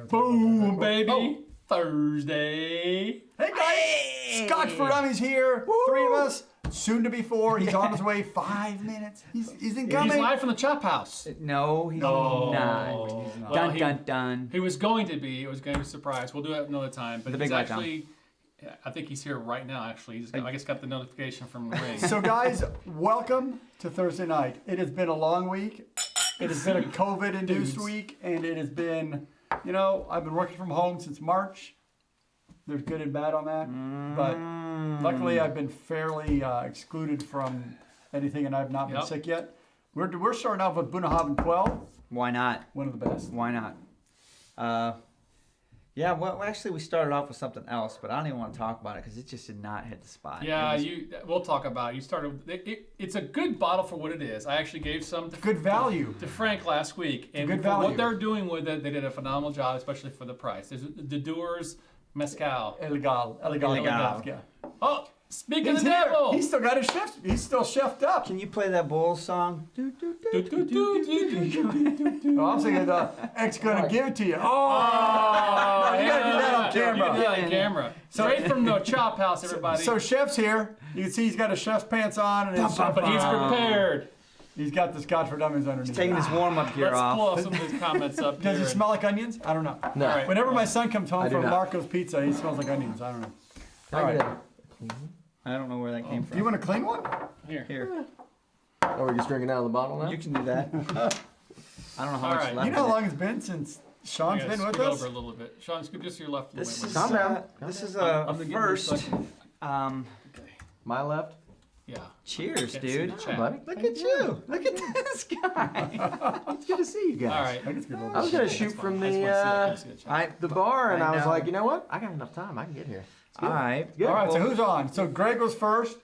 Boom, baby. Thursday. Hey guys, Scotch for Dummies here. Woo! 3 of us, soon to be 4. He's on his way. 5 minutes. He's incoming. He's live from the Chop House. No, he's not. Well, Dun, dun. He was going to be. It was going to be a surprise. We'll do it another time. But The he's big actually, I think he's here right now, actually. I just got the notification from the ring. So guys, welcome to Thursday night. It has been a long week. It has been a COVID-induced week, and it has been, I've been working from home since March. There's good and bad on that, but luckily I've been fairly excluded from anything, and I've not been sick yet. We're starting off with Bunnahabhain 12. Why not? One of the best. Why not? Yeah, well, actually, we started off with something else, but I don't even want to talk about it because it just did not hit the spot. Yeah, we'll talk about it. You started. It's a good bottle for what it is. I actually gave some good value to Frank last week, and good for value. what they're doing with it, they did a phenomenal job, especially for the price. There's the Doers Mezcal. Illegal. Yeah. Oh, speak of the He's here. devil. He's still got his chef. He's still chefed up. Can you play that Bulls song? Oh, I'm thinking X gonna give it to you. Oh, you gotta do that on camera. You can do that on camera. Straight from the Chop House, everybody. So chef's here. You can see he's got his chef's pants on, and but he's prepared. He's got the Scotch for Dummies underneath. He's taking his warm-up gear Let's off. pull off some of these comments up here. Does it smell like onions? I don't know. No. All right. Whenever my son comes home from not. Marco's Pizza, he smells like onions. I don't know. All right. I don't know where that came Do from. you want a clean one? Here. Are we just drinking out of the bottle now? You can do that. I don't know how All much right. left. You know how in it. long it's been since Sean's I been gotta with scoot us? over a little bit. Sean, scoot just to your left. This is Calm down. this is I'm a getting first. this Okay. My left? Yeah. Cheers, Can't see dude. the chat. Buddy? Look at you. Look at this guy. It's good to see you guys. All right. I think it's good. I was going to shoot That's from fine. I just wanna see the chat. the bar, and I I was know. like, you know what? I got enough time. I can get here. All right. Good. All right, so Well, who's on? So Greg was first.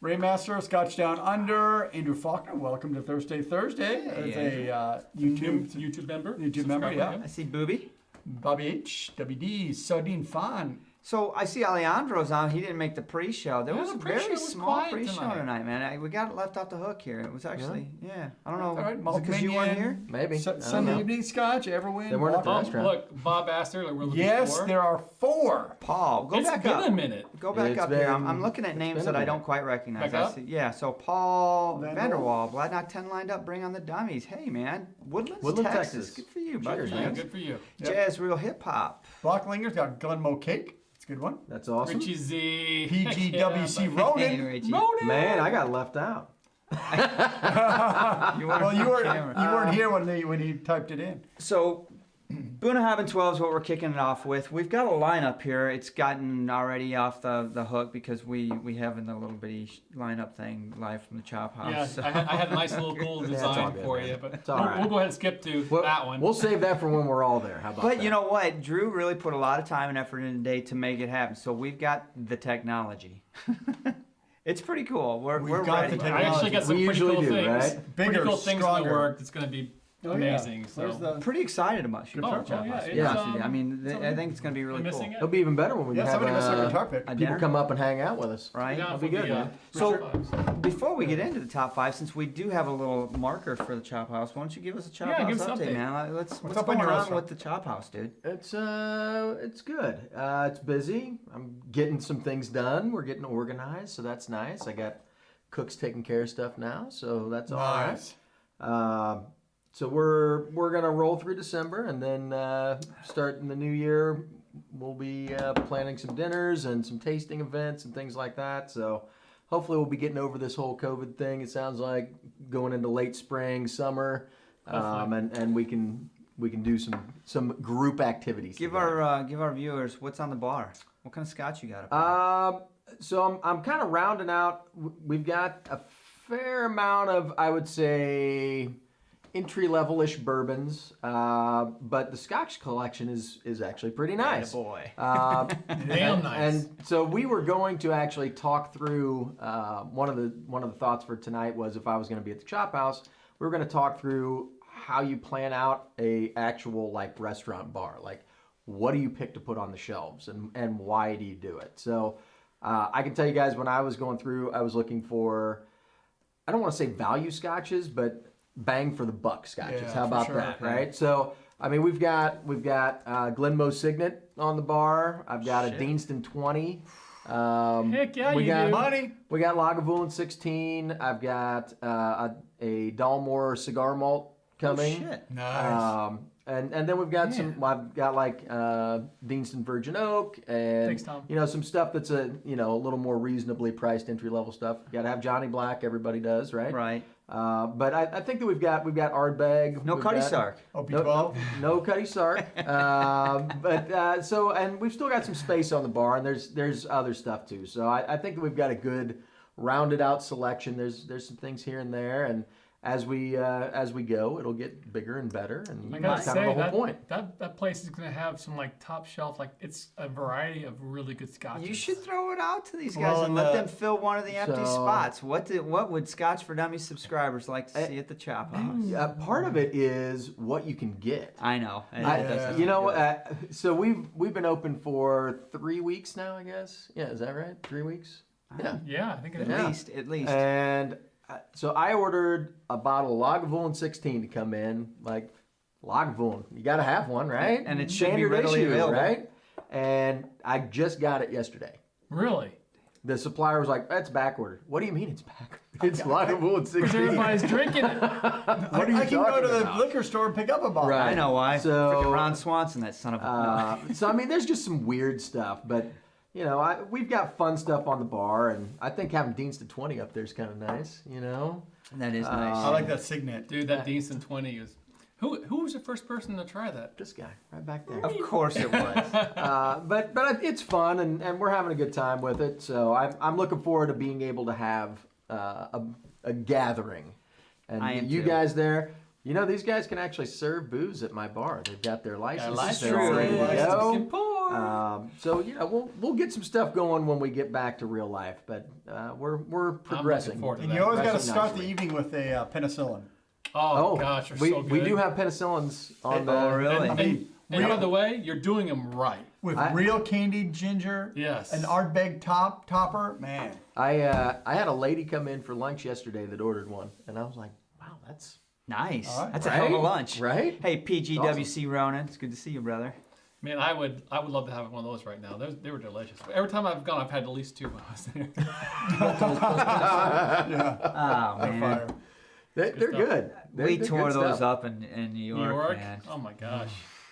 Raymaster, Scotch Down Under, Andrew Faulkner. Welcome to Thursday. As a YouTube member. YouTube member, yeah. I see Booby. Bobby H, WD, Sardine Fan. So I see Alejandro's on. He didn't make the pre-show. There Yeah, was the a pre-show very was small quiet pre-show tonight. tonight, man. We got left off the hook here. It was actually, yeah. I don't know. All right, Is it because you weren't here? Maybe. I don't Sunday know. evening Scotch, Everwin. They weren't at the Walker. restaurant. Look, Bob asked earlier. We're looking Yes, for. there are 4. Paul, go It's back been up. a minute. Go back It's up here. I'm been- looking at names been that a I don't minute. quite recognize. Back I up? see, yeah, so Paul Vanderwall. Vanderwall, Glad Not 10 lined up, bring on the dummies. Hey, man. Woodlands, Woodland, Texas. Texas. Good for you, buddy. Cheers, Yeah, man. good for you. Jazz Real Hip Hop. Blocklinger's got Glenmo Cake. It's a good one. That's awesome. Richie Z. PGWC Yeah, Ronan. Hey, Richie. Ronan. Man, I got left out. You weren't Well, you on camera. weren't here when he typed it in. So, Bunnahabhain 12 is what we're kicking it off with. We've got a lineup here. It's gotten already off the hook because we have a little bitty lineup thing live from the Chop House. Yeah, So- I had a nice little cool it's all design good, for man. you, but all right. we'll go ahead and skip to that one. We'll save that for when we're all there. How about that? But you know what? Drew really put a lot of time and effort in today to make it happen. So we've got the technology. It's pretty cool. We're got ready. the I actually got some We pretty usually cool do, things. right? Pretty Bigger, cool things in the stronger. work. That's going to be amazing. So. Where's the? Pretty excited about you. Oh, Good yeah, yeah, it's, Yeah, I mean, something- I think it's going to be really We're cool. missing it? It'll be even better when we Yeah, have somebody must have a guitar pick. A people dinner? come up and hang out with us. Right? Down That'll be for good, the, man. So- top fives. Before we get into the top 5, since we do have a little marker for the Chop House, why don't you give us a Chop Yeah, House give us an update, update. man? What's up on going your on restaurant? with the Chop House, dude? It's good. It's busy. I'm getting some things done. We're getting organized, so that's nice. I got cooks taking care of stuff now, so that's all Nice. right. So we're gonna roll through December, and then start in the new year. We'll be planning some dinners and some tasting events and things like that. So hopefully we'll be getting over this whole COVID thing. It sounds like going into late spring, summer, and we can do some group activities. Give together. our viewers what's on the bar. What kind of scotch you got up there? So I'm kind of rounding out. We've got a fair amount of, I would say, entry-level-ish bourbons, but the Scotch collection is actually pretty nice. Boy. Damn nice. And so we were going to actually talk through one of the thoughts for tonight was if I was going to be at the Chop House, we were going to talk through how you plan out a actual like restaurant bar, like what do you pick to put on the shelves and why do you do it? So I can tell you guys when I was going through, I was looking for, I don't want to say value scotches, but bang for the buck scotches. Yeah, How for about sure. that, right? So I mean, we've got Glenmoe Signet on the bar. I've got a Shit. Deanston 20. Heck yeah, we you got do. Money. We got Lagavulin 16. I've got a Dalmore cigar malt coming. Oh, shit. Nice. And then we've got some. I've got like Deanston Virgin Oak and Thanks, Tom. some stuff that's a little more reasonably priced entry level stuff. You got to have Johnny Black. Everybody does, right? Right. But I think that we've got Ardbeg. No We've Cuddy got- Sark. OP12. No Cuddy Sark. And we've still got some space on the bar, and there's other stuff too. So I think that we've got a good rounded out selection. There's some things here and there, and as we go, it'll get bigger and better, and I that's gotta kind say of the whole point. that place is gonna have some like top shelf, like it's a variety of really good scotches. You should throw it out to these guys Well, and and, let uh, them fill one of the empty so- spots. What would Scotch for Dummies subscribers like to see at the Chop House? Part of it is what you can get. I know. So we've been open for 3 weeks now, I guess. Yeah, is that right? 3 weeks. Yeah. Yeah, I think it is. Yeah. At least. And so I ordered a bottle of Lagavulin 16 to come in. Like, Lagavulin, you got to have one, right? And it should be Standard readily issue, available. right? And I just got it yesterday. Really? The supplier was like, "That's back ordered." What do you mean it's back? It's Lagavulin 16. Because everybody's drinking it. What are you I can go talking to the about? liquor store and pick up a bottle. Right. I know why. So- Frickin' Ron Swanson, that son of a. So I mean, there's just some weird stuff, but we've got fun stuff on the bar, and I think having Deanston 20 up there is kind of nice. That is nice. I like that Signet. Dude, that Deanston 20 is. Who was the first person to try that? This guy right back there. Of course it was. But it's fun, and we're having a good time with it. So I'm looking forward to being able to have a gathering, and I am you too. guys there. These guys can actually serve booze at my bar. They've got their licenses. license. They're all ready to License. go. Can pour. So we'll get some stuff going when we get back to real life, but we're progressing. forward to And that. you always got to Progressing start the nicely. evening with a penicillin. Oh, gosh, they're we, so good. we do have penicillins on the. Oh, really? And by the way, you're doing them right. With I- real candied ginger. Yes. An Ardbeg topper. Man. I had a lady come in for lunch yesterday that ordered one, and I was like, wow, that's Nice. All right. That's a hell of a Right? lunch. Right? Hey, PGWC Ronan, it's good to see you, brother. Man, I would love to have one of those right now. They were delicious. Every time I've gone, I've had at least two when I was there. Yeah. Oh, man. Fire. they're stuff. good. We They're tore good those stuff. up in New New York, York. man. Oh my gosh,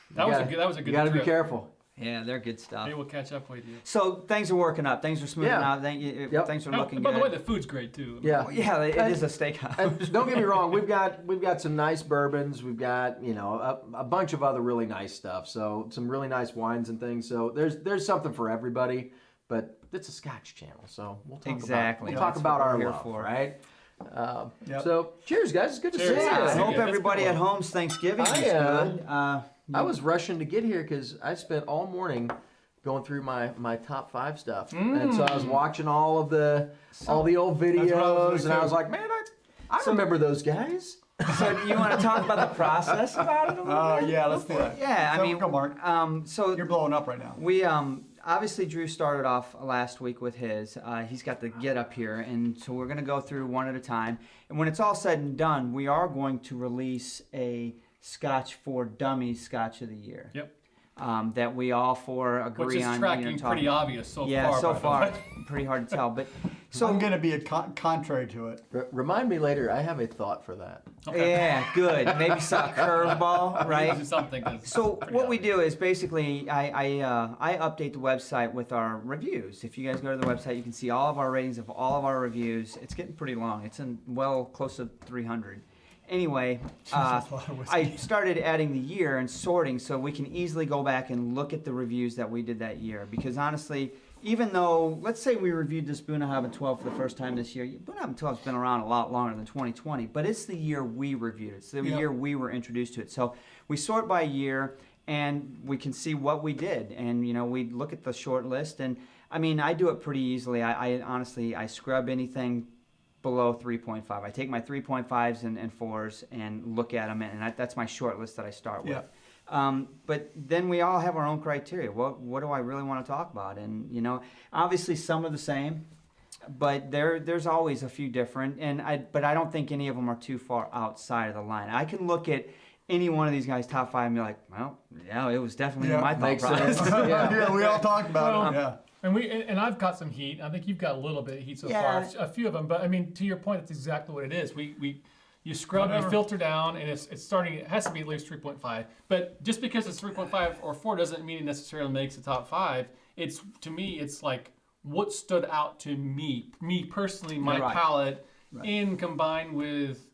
You that was a gotta- good You got to be trip. careful. Yeah, they're good stuff. Maybe we'll catch up with you. So things are working up. Things are smoothing Yeah. out. Yep. Things are Oh, looking by good. the way, the food's great too. Yeah. Well, yeah, it And- is a steakhouse. And don't get me wrong, we've got some nice bourbons. We've got a bunch of other really nice stuff. So some really nice wines and things. So there's something for everybody. But it's a Scotch channel, so we'll talk Exactly. about That's about what our we're here love, for. right? Yep. So cheers, guys. It's good to Cheers. see you. Yeah, I Yeah, hope that's everybody good. at home's Thanksgiving is I, good. I was rushing to get here because I spent all morning going through my top 5 stuff, and so I was watching all the old what I was videos, doing and I too. was like, man, I remember those guys. So do you want to talk about the process about it a little bit? Yeah, let's do that. Yeah, I So, mean, go, Mark. so You're blowing up right now. we obviously Drew started off last week with his. He's got the get up here, and so we're gonna go through one at a time. And when it's all said and done, we are going to release a Scotch for Dummies Scotch of the Year. Yep. That we all four agree Which is on. tracking talking- pretty obvious so Yeah, far. so by the far, way. pretty hard to tell. But So so I'm going to be a contrary to it. Remind me later. I have a thought for that. yeah, good. Maybe some curveball, right? Usually something that's So pretty what we obvious. do is basically I update the website with our reviews. If you guys go to the website, you can see all of our ratings of all of our reviews. It's getting pretty long. It's in close to 300. Anyway, That's a lot of whiskey. I started adding the year and sorting so we can easily go back and look at the reviews that we did that year. Because honestly, even though, let's say we reviewed this Bunnahabhain 12 for the first time this year, Bunnahabhain 12 has been around a lot longer than 2020, but it's the year we reviewed it. It's the Yep. year we were introduced to it. So we sort by year and we can see what we did. And, we look at the short list. And, I mean, I do it pretty easily. I honestly, I scrub anything below 3.5. I take my 3.5s and 4s and look at them, and that's my short list that I start with. Yeah. But then we all have our own criteria. What do I really want to talk about? And obviously some are the same, but there's always a few different. But I don't think any of them are too far outside of the line. I can look at any one of these guys top 5 and be like, well, yeah, it was definitely in my thought Makes process. sense. Yeah, we all talked about it. Yeah. And I've got some heat. I think you've got a little bit of heat so Yeah. far, a few of them. But I mean, to your point, that's exactly what it is. You scrub, you filter down, and it's starting. It has to be at least 3.5. But just because it's 3.5 or 4 doesn't mean it necessarily makes the top 5. It's, to me, it's like what stood out to me personally, my Right. palate, and combined with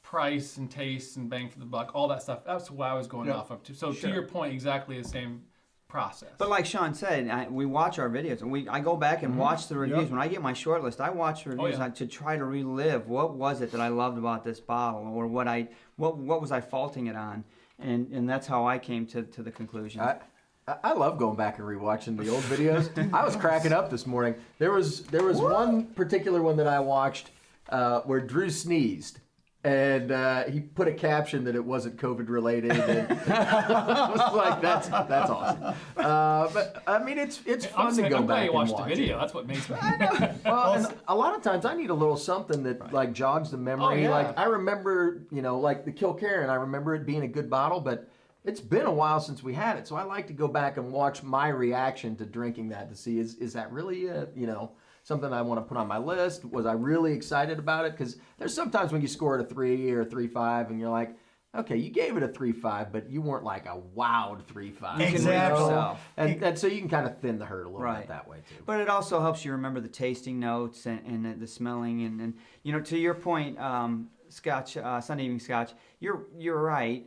price and taste and bang for the buck, all that stuff. That's what I was going off of. So to your point, exactly the same process. But like Sean said, we watch our videos, and I go back and watch the reviews. Yep. When I get my short list, I watch the reviews to try to relive what was it that I loved about this bottle, or what was I faulting it on, and that's how I came to the conclusion. I love going back and rewatching the old videos. I was cracking up this morning. There was one particular one that I watched where Drew sneezed. And he put a caption that it wasn't COVID related. And I was like, that's awesome. But I mean, it's fun to go I'm glad back you and watched watch the video. That's what makes me. Well, and a lot of times I need a little something that like jogs the memory. Oh, yeah. Like I remember, like the Kilkerran, I remember it being a good bottle, but it's been a while since we had it. So I like to go back and watch my reaction to drinking that to see is that really something I want to put on my list? Was I really excited about it? Because there's sometimes when you score it a 3 or a 3.5 and you're like, okay, you gave it a 3.5, but you weren't like a wowed 3.5. Exactly. And so you can kind of thin the herd a little Right. bit that way too. But it also helps you remember the tasting notes and the smelling and to your point, Scotch, Sunday Evening Scotch, you're right.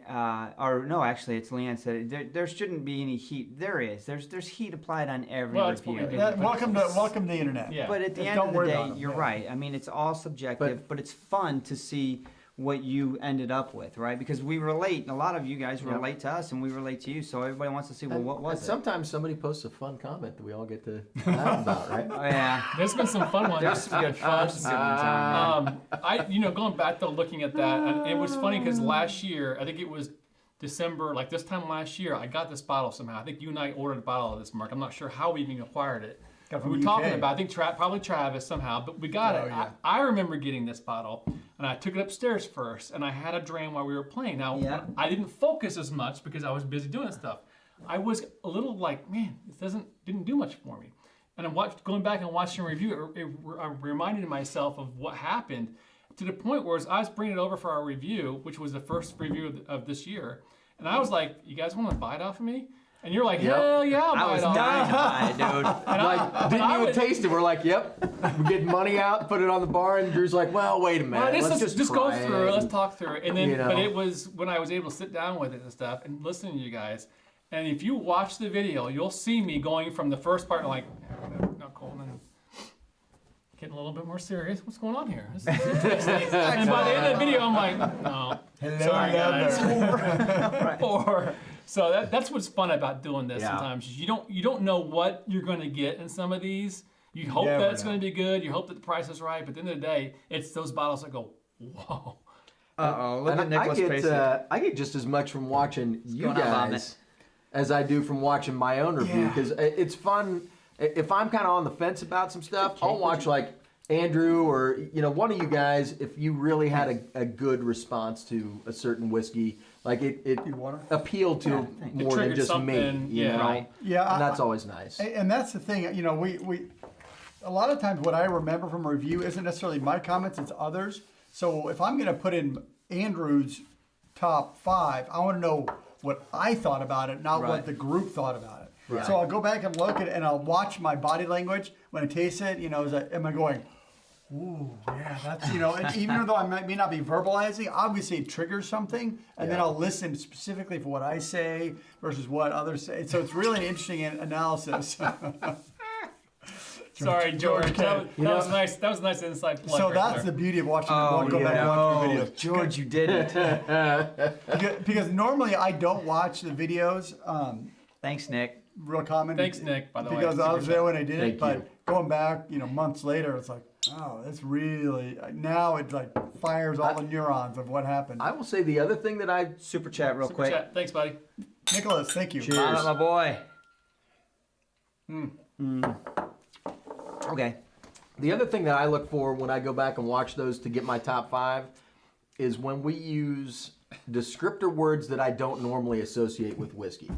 Or no, actually, it's Leanne said it. There shouldn't be any heat. There is. There's heat applied on every Well, that's what review. we do. Welcome to the internet. Yeah. But at the Just end don't of the worry day, about 'em, you're yeah. right. I mean, it's all subjective, but it's fun to see what you ended up with, right? Because we relate. A lot of you guys relate to us, and we relate to you. So everybody wants to see, well, what And was it? sometimes somebody posts a fun comment that we all get to laugh about, right? Oh, yeah. There's been some fun ones. There's some good fun. There's some good ones on there. Going back though, looking at that, and it was funny because last year, I think it was December, like this time last year, I got this bottle somehow. I think you and I ordered a bottle of this, Mark. I'm not sure how we even acquired it. Got it We from were talking UK. about, I think probably Travis somehow, but we got it. yeah. I remember getting this bottle, and I took it upstairs first, and I had a drain while we were playing. Now, Yeah. I didn't focus as much because I was busy doing stuff. I was a little like, man, this didn't do much for me. And I'm going back and watching a review, I reminded myself of what happened to the point where as I was bringing it over for our review, which was the first review of this year, and I was like, you guys want to buy it off of me? And you're like, hell yeah, I'll I buy was it off. dying to buy it, dude. And Like, didn't even taste it. We're like, yep. We get money out, put it on the bar, and Drew's like, well, wait a minute. Well, Let's just go try through it. Let's and- talk through it. And then, you know. but it was when I was able to sit down with it and stuff and listening to you guys. And if you watch the video, you'll see me going from the first part, like, not cold, and getting a little bit more serious. What's going on here? This is interesting. And by the end of the video, I'm like, no, sorry guys. Or so that's what's fun about doing this. Yeah. Sometimes is you don't know what you're going to get in some of these. You hope Never that it's know. going to be good. You hope that the price is right. But at the end of the day, it's those bottles that go, whoa. Uh-oh, look at And I Nicholas get Pacey. I get just as much from watching you going on, Vomit? guys as I do from watching my own review Yeah. because it's fun. If I'm kind of on the fence about some stuff, I'll watch like Andrew or one of you guys if you really had a good response to a certain whiskey, like it water? appealed to Yeah, more It than triggered just me. something, You yeah. know? Right. Yeah, And that's always nice. And that's the thing, we a lot of times what I remember from a review isn't necessarily my comments, it's others. So if I'm going to put in Andrew's top 5, I want to know what I thought about it, not Right. what the group thought about it. Right. So I'll go back and look at it, and I'll watch my body language when I taste it. Am I going, ooh, yeah, that's, and even though I may not be verbalizing, obviously it triggers something, and then I'll listen specifically for what I say versus what others say. So it's really an interesting analysis. Sorry, George. That K. was nice. That was a nice inside plug. So right that's there. the beauty of watching. Oh, Go back and watch the no. videos. George, you did it. Because normally I don't watch the videos. Thanks, Nick. Real common. Thanks, Nick, by the way. Because I was there when I did Thank it, but you. going back, months later, it's like, oh, that's really now it like fires all the neurons of what happened. I will say the other thing that I Super chat real Super quick. chat. Thanks, buddy. Nicholas, thank you. Cheers. Vomit, my boy. Okay. The other thing that I look for when I go back and watch those to get my top 5 is when we use descriptor words that I don't normally associate with whiskey.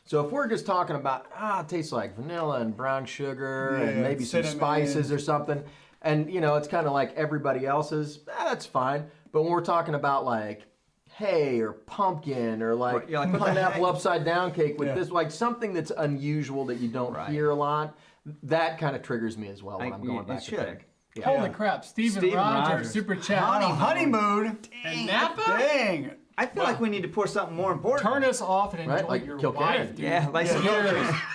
So if we're just talking about, it tastes like vanilla and brown sugar and maybe some cinnamon. spices or something, and it's kind of like everybody else's, that's fine. But when we're talking about like hay or pumpkin or like Right, yeah, like, what the pineapple heck? upside down cake with Yeah. this, like something that's unusual that you don't Right. hear a lot, that kind of triggers me as well when I- I'm going it back to should. think. Yeah. Holy crap, Steven Steven Rogers, Rogers. super chat. On a honeymoon. And Napa? Dang. I feel like we need to pour something more important. Turn us off and enjoy Right, like your Kilkenny. wife, dude. Yeah, like some Cheers.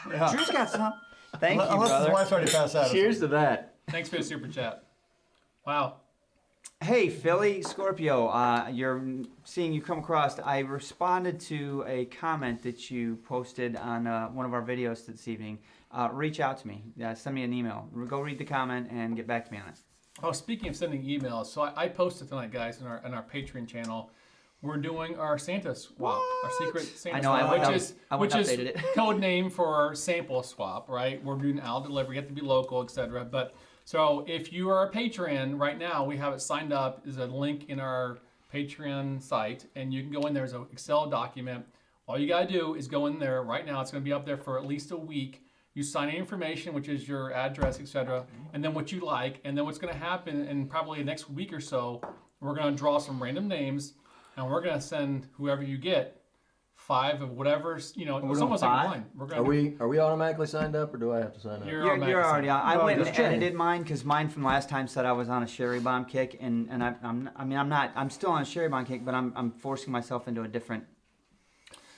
Yeah. Drew's got some. Thank you, Unless his brother. wife's already passed out. or Cheers something. to that. Thanks for the super chat. Wow. Hey, Philly Scorpio, you're seeing you come across. I responded to a comment that you posted on one of our videos this evening. Reach out to me. Send me an email. Go read the comment and get back to me on it. Oh, speaking of sending emails, so I posted tonight, guys, in our Patreon channel. We're doing our Santa swap, our secret Santa I know, I swap, went which is updated it. code name for our sample swap, right? We're doing Al delivery. You have to be local, etc. But so if you are a patron right now, we have it signed up. There's a link in our Patreon site, and you can go in there. There's an Excel document. All you gotta do is go in there right now. It's gonna be up there for at least a week. You sign in information, which is your address, etc., and then what you like, and then what's going to happen in probably the next week or so, we're going to draw some random names, and we're going to send whoever you get 5 of whatever's, it's doing almost like 5? wine. We're Are going we automatically signed up, or do I have to sign up? You're already on. I No, went and just checking. edited mine because mine from last time said I was on a sherry bomb kick, and I'm still on a sherry bomb kick, but I'm forcing myself into a different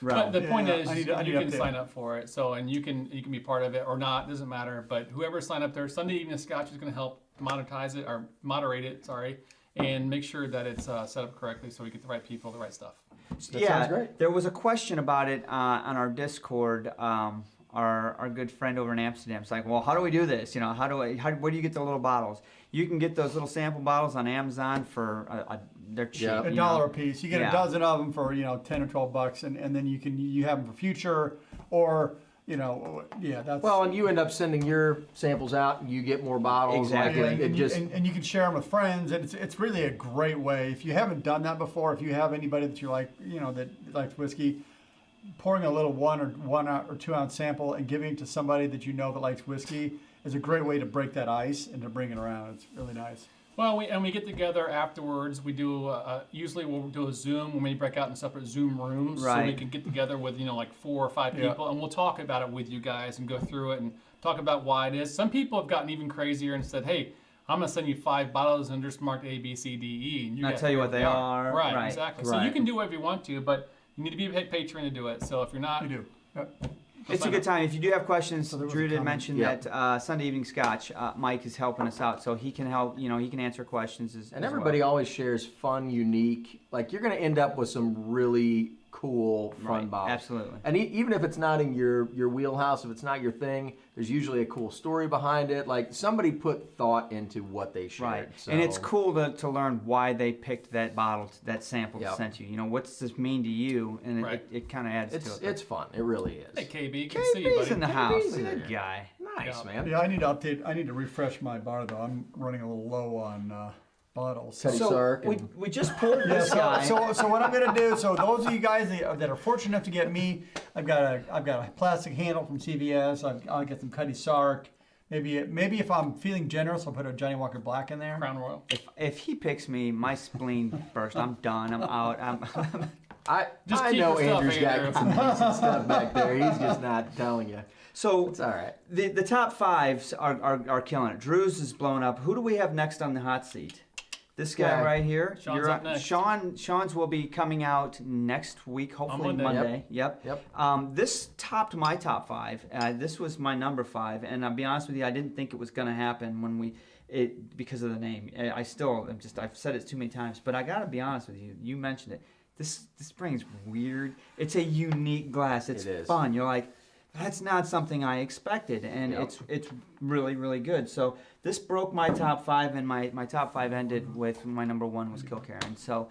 realm. But the point Yeah, is, I need you to can update. sign up for it. So, and you can be part of it or not. Doesn't matter. But whoever signed up there, Sunday Evening Scotch is going to help monetize it or moderate it. Sorry, and make sure that it's set up correctly so we get the right people, the right stuff. That sounds great. There was a question about it on our Discord. Our good friend over in Amsterdam is like, well, how do we do this? Where do you get the little bottles? You can get those little sample bottles on Amazon for they're cheap. Yeah. $1 you know. a piece. You get Yeah. a dozen of them for 10 or 12 bucks, and then you have them for future, or that's Well, and you end up sending your samples out, and you get more bottles. Exactly. Like, and, it just and you can share them with friends, and it's really a great way. If you haven't done that before, if you have anybody that you like, that likes whiskey, pouring a little 1 or 2 ounce sample and giving it to somebody that you know that likes whiskey is a great way to break that ice and to bring it around. It's really nice. Well, we get together afterwards. We do usually we'll do a Zoom. We may break out in separate Zoom rooms so we Right. can get together with like 4 or 5 Yeah. people, and we'll talk about it with you guys and go through it and talk about why it is. Some people have gotten even crazier and said, "Hey, I'm gonna send you 5 bottles and just marked A, B, C, D, E." And I'll get tell you 3 what of they them. are. Right, Right, exactly. So right. you can do whatever you want to, but you need to be a patron to do it. So if you're not, You do. Yep. It's a good time. If you do have questions, So there was Drew a did comment. mention Yeah. that Sunday Evening Scotch, Mike is helping us out, so he can help. He can answer questions as and as everybody well. always shares fun, unique. Like you're going to end up with some really cool, fun Right, bottles. absolutely. And even if it's not in your wheelhouse, if it's not your thing, there's usually a cool story behind it. Like somebody put thought into what they shared. Right, So, and it's cool to learn why they picked that bottle, that sample Yep. sent you. What's this mean to you? And Right. it kind of adds It's to it. it's fun. It really is. hey KB, good to see you, KB's buddy. in the house. KB's Good here. guy. Nice, Yeah. man. Yeah, I need to update. I need to refresh my bar though. I'm running a little low on bottles. Teddy So Sark we, and- we just poured Yeah, this guy. so what I'm gonna do? So those of you guys that are fortunate enough to get me, I've got a plastic handle from CVS. I'll get some Cuddy Sark. Maybe if I'm feeling generous, I'll put a Johnny Walker Black in there. Crown Royal. If he picks me, my spleen burst. I'm done. I'm out. I Just I keep know your stuff, Andrew's got Andrew. some decent stuff back there. He's just not telling you. So It's all right. the top fives are killing it. Drew's is blown up. Who do we have next on the hot seat? This guy Yeah. right here. Sean's up next. Sean's will be coming out next week, hopefully Monday. Monday. Yep. Yep. This topped my top 5. This was my number 5, and I'll be honest with you, I didn't think it was going to happen when because of the name. I've said it too many times, but I got to be honest with you. You mentioned it. This brings weird. It's a unique glass. It's It is. fun. You're like, that's not something I expected, and Yep. it's really, really good. So this broke my top 5, and my top 5 ended with my number 1 was Kilkerran. So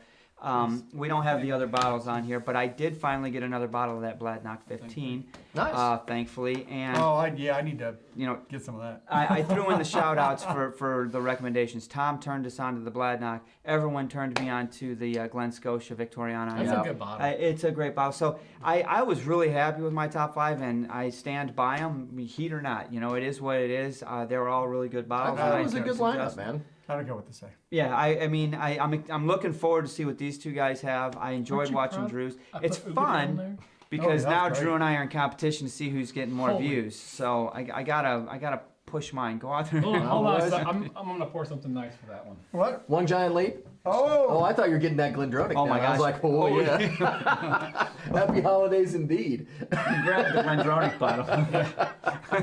We don't have the other bottles on here, but I did finally get another bottle of that Bladnock 15. Nice. Thankfully, and I need to you know, get some of that. I threw in the shout outs for the recommendations. Tom turned us on to the Bladnock. Everyone turned me on to the Glen Scotia Victoriana. That's a good bottle. It's a great bottle. So I was really happy with my top 5, and I stand by them, heat or not. You know, it is what it is. They're all really good I bottles. thought and it was a good lineup, man. I don't care what to say. Yeah, I mean, I'm looking forward to see what these two guys have. I enjoyed watching proud? Drew's. I It's put Uber on fun there. because Oh, now that's Drew great. and I are in competition to see who's getting more Holy. views. So I gotta push mine. Go out there. Hold on a sec. I'm gonna pour something nice for that one. What? One giant leap. Oh, Oh, I thought you were getting that Glendronach. Oh, now. my I was gosh. like, oh yeah. Happy holidays indeed. Grab the Glendronach bottle.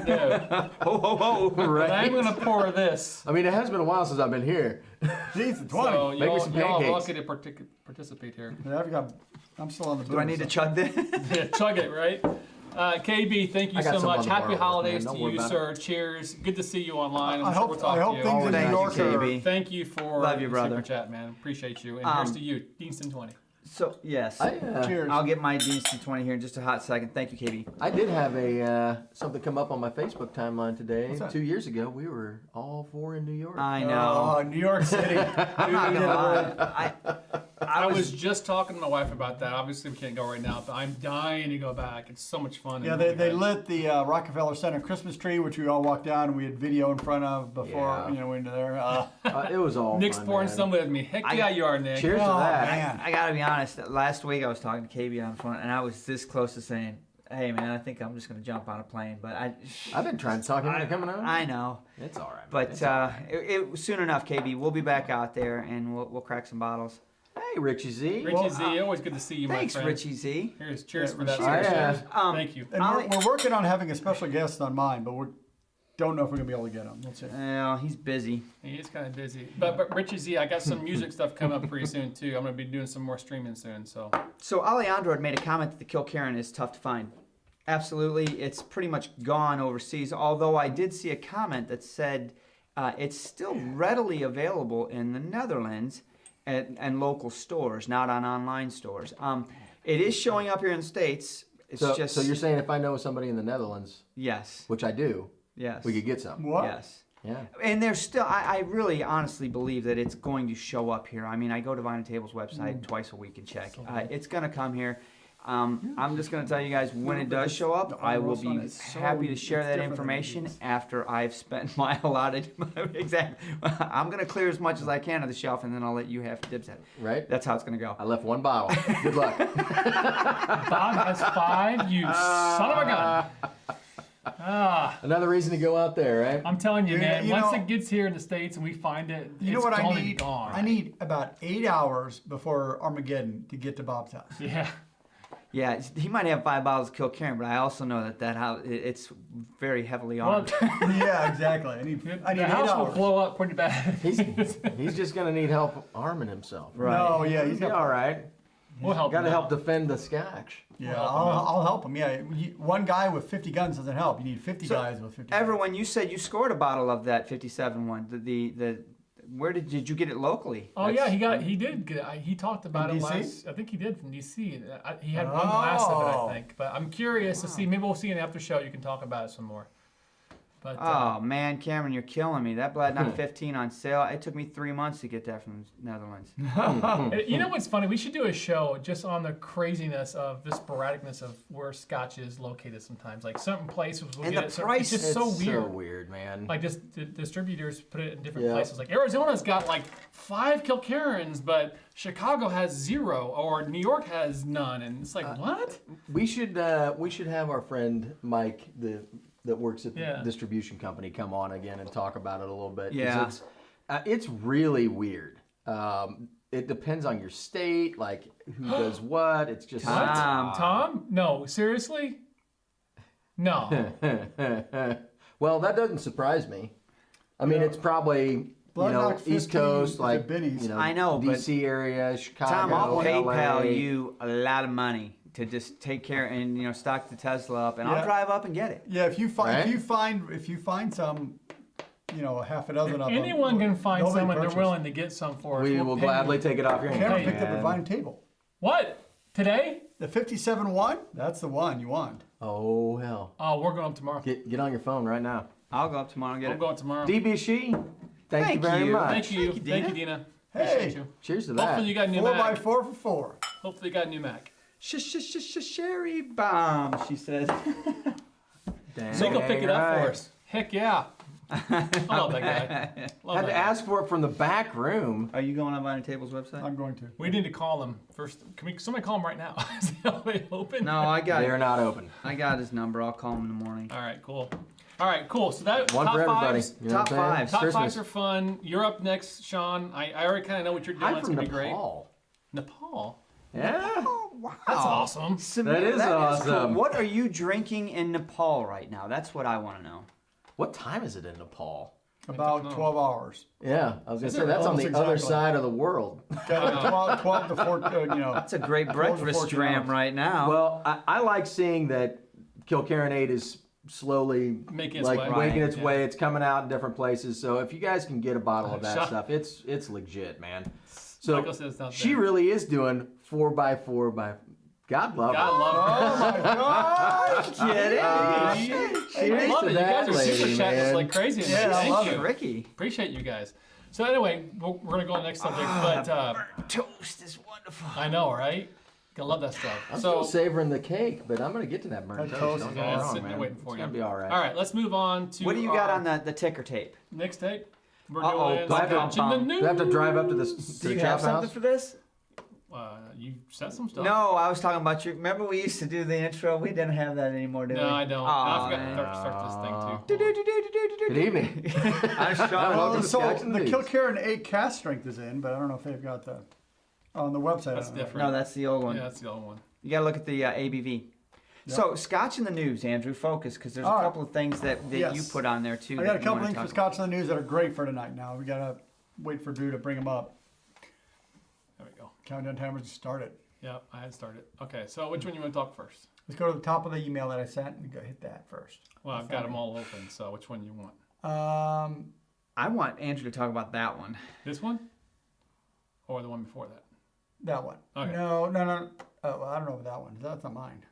No, Ho ho ho! but Right. I'm gonna pour this. I mean, it has been a while since I've been here. Jesus, 20. So Make me y'all, some y'all are pancakes. lucky to participate here. Yeah, I'm still on the. Do I need to chug this? Yeah, chug it, right? KB, thank you I got so some on much. the Happy bar, holidays man. to Don't worry you, about sir. Cheers. Good to see you online. I'm I sure hope we'll talk to you. things in Thank New you, York are. KB. Thank you for Love you, the brother. super chat, man. Appreciate you. And here's to you, Deanston20. So yes, Cheers. I'll get my Deanston 20 here in just a hot second. Thank you, KB. I did have a something come up on my Facebook timeline today. What's that? 2 years ago, we were all 4 in New York. I know. Oh, New York City. I'm not gonna lie. I was just talking to my wife about that. Obviously, we can't go right now, but I'm dying to go back. It's so much fun. Yeah, they lit the Rockefeller Center Christmas tree, which we all walked down and we had video in front of before Yeah. we went into there. It was all Nick's fun, pouring man. some with me. Heck yeah, you are, Nick. Cheers Oh, to that. man. I gotta be honest. Last week I was talking to KB on the phone, and I was this close to saying, "Hey, man, I think I'm just gonna jump on a plane." But I've been trying to talk him into coming out. I know. It's all right. man. But It's all right. soon enough, KB, we'll be back out there, and we'll crack some bottles. Hey, Richie Z. Richie Z, always good to see you, Thanks, my friend. Richie Z. Here's cheers Yeah, for that. cheers. Cheers. Thank you. And Ollie- we're working on having a special guest on mine, but we don't know if we're going to be able to get him. We'll see. Well, he's busy. He is kind of busy. But Richie Z, I got some music stuff coming up pretty soon, too. I'm going to be doing some more streaming soon, so. So Alejandro had made a comment that the Kilkerran is tough to find. Absolutely, it's pretty much gone overseas. Although I did see a comment that said it's still readily available in the Netherlands and local stores, not on online stores. It is showing up here in the States. It's So, just so you're saying if I know somebody in the Netherlands, yes, which I do, yes, we could get some. What? yes. Yeah. And there's still, I really honestly believe that it's going to show up here. I mean, I go to Vine and Table's website twice a week and check. It's going to come here. I'm just going to tell you guys when it does show up, I will be happy to share that information after I've spent my allotted. Exactly. I'm going to clear as much as I can of the shelf, and then I'll let you have dibs at it. Right? That's how it's going to go. I left one bottle. Good luck. Bob has 5, you son of a gun. Another reason to go out there, right? I'm telling you, Yeah, man, you once know- it gets here in the States and we find it, You know it's what I gonna be need? gone. I need about 8 hours before Armageddon to get to Bob's house. Yeah. Yeah, he might have 5 bottles of Kilkerran, but I also know that house, it's very heavily Well, armed. Yeah, exactly. I need the 8 house will hours. blow up pretty bad. He's just gonna need help arming himself. Right. No, yeah, he's He's all got. right. We'll help. Got to him help out. defend the Scotch. Yeah, We'll help him out. I'll help him. Yeah, one guy with 50 guns doesn't help. You need 50 So, guys with 50. Everyone, you said you scored a bottle of that 57 one. Where did you get it locally? Oh yeah, he did get it. He talked about From it DC? last. I think he did from DC. He had one glass of it, Oh. I think. But I'm curious to see. Maybe we'll see an after show. You can talk about it some more. But Oh man, Cameron, you're killing me. That Bladnock 15 on sale. It took me 3 months to get that from the Netherlands. you know what's funny? We should do a show just on the craziness of the sporadicness of where Scotch is located. Sometimes, like certain places will And get the it. So price it's just so It's weird. So weird, man. Like just the distributors put it in different Yeah. places. Like Arizona's got like 5 Kilkerrans, but Chicago has 0, or New York has none, and it's like what? We should have our friend Mike, that works at the Yeah. distribution company, come on again and talk about it a little bit. 'cause Yeah. it's really weird. It depends on your state, like who does what. It's just What? Tom? No, seriously? No. Well, that doesn't surprise me. I mean, it's probably Bladnock East 15 Coast, is like at Benny's. I know, but DC area, Chicago, Tom, I'll PayPal LA. you a lot of money to just take care and stock the Tesla up, and Yeah. I'll drive up and get it. Yeah, if you find Right? if you find some, half a dozen of them. Anyone can find Nobody someone they're purchased. willing to get some for us. We We'll will pay gladly you. take it off your hands. Cameron Hey, picked up a man. vine table. What? Today? The 57-1? That's the one you want. Oh hell! Oh, we're going up tomorrow. Get on your phone right now. I'll go up tomorrow and get We'll it. go up tomorrow. DBC, thank you very much. Thank you. Thank you, Thank you, Dina. Dina. Hey. Appreciate you. Cheers to that. Hopefully you got a new 4x4 Mac. for 4. Hopefully you got a new Mac. Sherry bomb, she says. So you go pick it up right. for us. Heck yeah. I love that guy. Love Had that to guy. ask for it from the back room. Are you going on Vine Table's website? I'm going to. We need to call them first. Somebody call him right now? Is they open? No, I got They're not open. I got his number. I'll call him in the morning. All right, cool. All right, cool. So that One top for everybody. fives. You know what Top I'm saying? fives. Top Christmas. fives are fun. You're up next, Sean. I already kind of know what you're doing. I'm It's from gonna be great. Nepal. Nepal. Yeah. Oh, wow. That's awesome. That is awesome. Cool. What are you drinking in Nepal right now? That's what I want to know. What time is it in Nepal? About 12 hours. Yeah, I was gonna Is say it that's on the almost other exactly? side of the world. Got 12 to 14, That's a great 12 to breakfast 14 dram hours. right now. Well, I like seeing that Kilcarronade is slowly Making its like way. making Right, its yeah. way. It's coming out in different places. So if you guys can get a bottle of that Shut- stuff, it's legit, man. So Michael says it's not she there. really is doing 4x4 by. God love God her. love Oh my gosh! Get it? I love to it. You that guys are lady, super chatting man. like crazy. Yeah, I Thank love you. it. Ricky. Appreciate you guys. So anyway, we're gonna go on to the next subject. But Toast is wonderful. I know, right? I love that stuff. I'm So still savoring the cake, but I'm gonna get to that burnt That toast. toast Don't is get me yeah, it's wrong, sitting there man. waiting for It's you. gonna be all right. All right, let's move on to. What do you got our on the ticker tape? next tape? We're Uh-oh, doing bum, bum, Scotch in the bum. news. Do I have to drive up to the Do you chop have something house? for this? You said some stuff. No, I was talking about you. Remember we used to do the intro? We didn't have that anymore, do we? No, I don't. Aw, I forgot man. to start this thing too. Good evening. I'm Sean. Welcome Well, to so Scotch and the News. Kilcarron 8 cast strength is in, but I don't know if they've got that on the website. That's I don't know. different. No, that's the old one. Yeah, that's the other one. You gotta look at the ABV. So, Scotch in the news, Andrew. Focus, because there's All a right. couple of things that Yes. you put on there too. I got a that you couple wanna things for talk Scotch in the news that are great for tonight. Now we gotta wait for Drew to bring them up. There we go. Countdown timers just started. Yeah, I had started. Okay, so which one you want to talk first? Let's go to the top of the email that I sent and go hit that first. Well, I've got them all open. So which one you want? I want Andrew to talk about that one. This one, or the one before that? That one. Okay. No. Oh, well, I don't know about that one. That's not mine.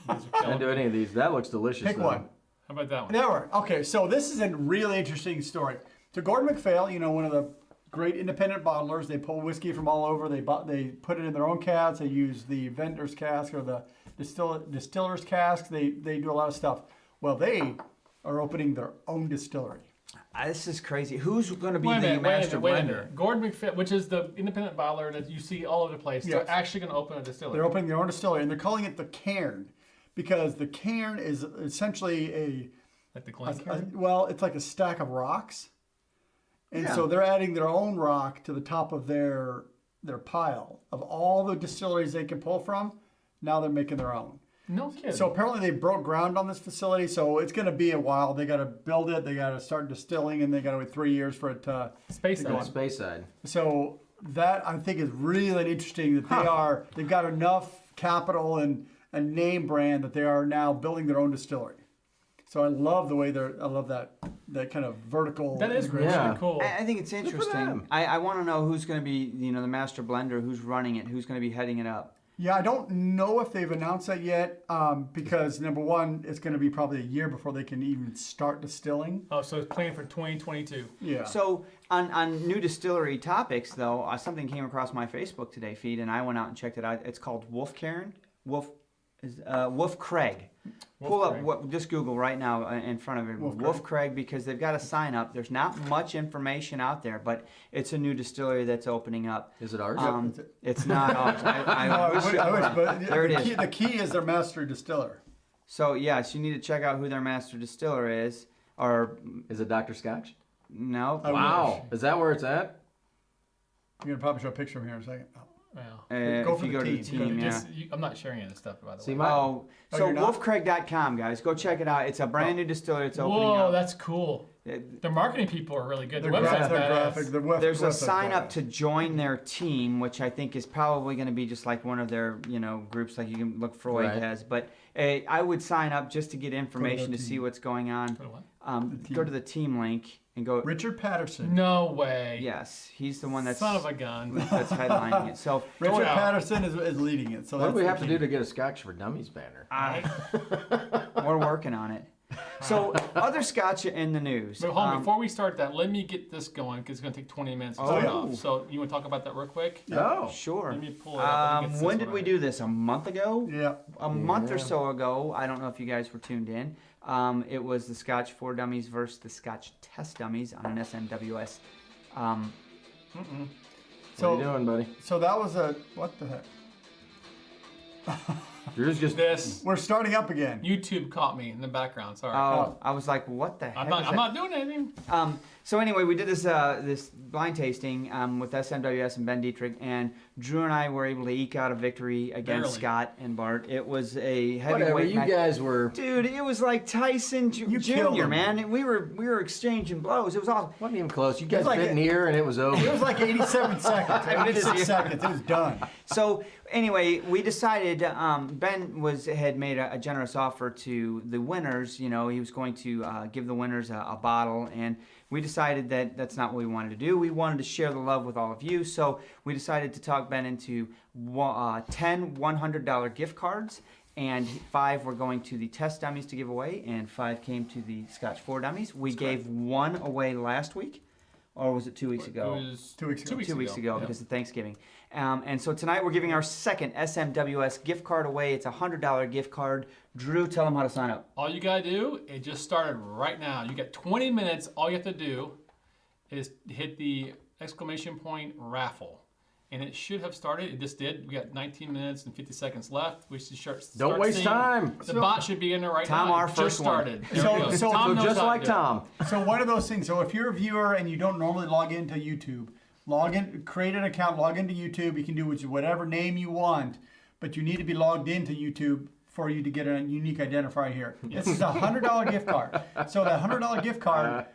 You guys are I killing didn't do me. any of these. That looks delicious. Pick though. one. How about that one? That one. Okay, so this is a really interesting story. So Gordon MacPhail, one of the great independent bottlers, they pull whiskey from all over. They put it in their own casks. They use the vendor's cask or the distiller's cask. They do a lot of stuff. Well, they are opening their own distillery. This is crazy. Who's going to be Wait a the minute, master wait a blender? minute. Gordon MacPhail, which is the independent bottler that you see all over the place, Yes. they're actually going to open a distillery. They're opening their own distillery, and they're calling it the Cairn because the Cairn is essentially like the Glencairn. well, it's like a stack of rocks. And Yeah. so they're adding their own rock to the top of their pile of all the distilleries they can pull from. Now they're making their own. No kidding. So apparently they broke ground on this facility, so it's going to be a while. They got to build it, they got to start distilling, and they got to wait 3 years for it to. Space to go Side. on. Space side. So that I think is really interesting that they've got enough capital and a name brand that they are now building their own distillery. So I love the way I love that kind of vertical. That is really Yeah. cool. I think it's interesting. them. I want to know who's going to be, the master blender, who's running it, who's going to be heading it up. Yeah, I don't know if they've announced that yet because number one, it's going to be probably a year before they can even start distilling. Oh, so it's planned for 2022. Yeah. So on new distillery topics, though, something came across my Facebook Today feed, and I went out and checked it out. It's called Wolf Craig. Pull up, Craig. just Google right now in front of it, Wolf Craig, because they've got a sign up. There's not much information out there, but it's a new distillery that's opening up. Is it ours? It's not ours. I wish it I wish, were. but There it is. the key is their master distiller. So yes, you need to check out who their master distiller is, or Is it Dr. Scotch? no. I Wow. Is that where it's at? I'm going to probably show a picture of him here in a second. Oh. Well, Go If for you the go to the team. team, yeah. I'm not sharing any of this stuff, by the See, way. my- Oh, Oh, so you're not? wolfcraig.com, guys. Go check it out. It's a brand new distillery. It's opening Whoa, up. that's cool. Their marketing people are really good. Their The website's graphic, badass. their web- There's a website's sign up badass. to join their team, which I think is probably going to be just like one of their, groups like you can look Freud Right. has. But I would sign up just to get information to see what's going on. For what? go to the team link and go. Richard Patterson. No way. Yes, he's the one that's Son of a gun. that's headlining it. So Richard out. Patterson is leading it. So What do we that's have the to do key. to get a Scotch for Dummies banner? we're working on it. So other Scotch in the news. But hold on, before we start that, let me get this going because it's going to take 20 minutes to start yeah. off. So you want to talk about that real quick? Oh. Sure. Let me pull it up. Let me get When this did one we right. do this? A month ago? Yeah. A month or so ago. I don't know if you guys were tuned in. It was the Scotch 4 Dummies versus the Scotch Test Dummies on an SMWS. What So are you doing, buddy? so that was a what the heck? Yours just This We're starting up again. YouTube caught me in the background. Sorry. Oh, I was like, what the heck? I'm is not. that? I'm not doing anything. So anyway, we did this this blind tasting with SMWS and Ben Dietrich, and Drew and I were able to eke out a victory against Barely. Scott and Bart. It was a whatever. heavyweight You match. guys were. Dude, it was like Tyson You killed Jr., him. man. We were exchanging blows. It was awesome. Wasn't even close. You guys like bit in it- here and it was It over. was like 87 seconds. I mean, 86 it's- seconds. It was done. So anyway, we decided Ben had made a generous offer to the winners. You know, he was going to give the winners a bottle, and we decided that that's not what we wanted to do. We wanted to share the love with all of you, so we decided to talk Ben into 10 $100 gift cards, and 5 were going to the Test Dummies to give away, and 5 came to the Scotch 4 Dummies. We gave 1 away last week, or was it 2 weeks ago? It was 2 weeks ago. 2 weeks ago Yeah. because of Thanksgiving. And so tonight we're giving our second SMWS gift card away. It's a $100 gift card. Drew, tell them how to sign up. All you gotta do, it just started right now. You got 20 minutes. All you have to do is hit the exclamation point raffle. And it should have started. It just did. We got 19 minutes and 50 seconds left. We should start. Don't waste seeing- time. The bot should be in there right Tom, now. our It first just one. started. There So- we go. so- Tom So knows just how to like do it. Tom. So one of those things. So if you're a viewer and you don't normally log into YouTube, log in, create an account, log into YouTube. You can do whatever name you want, but you need to be logged into YouTube for you to get a unique identifier here. This is a $100 gift card. So that $100 gift card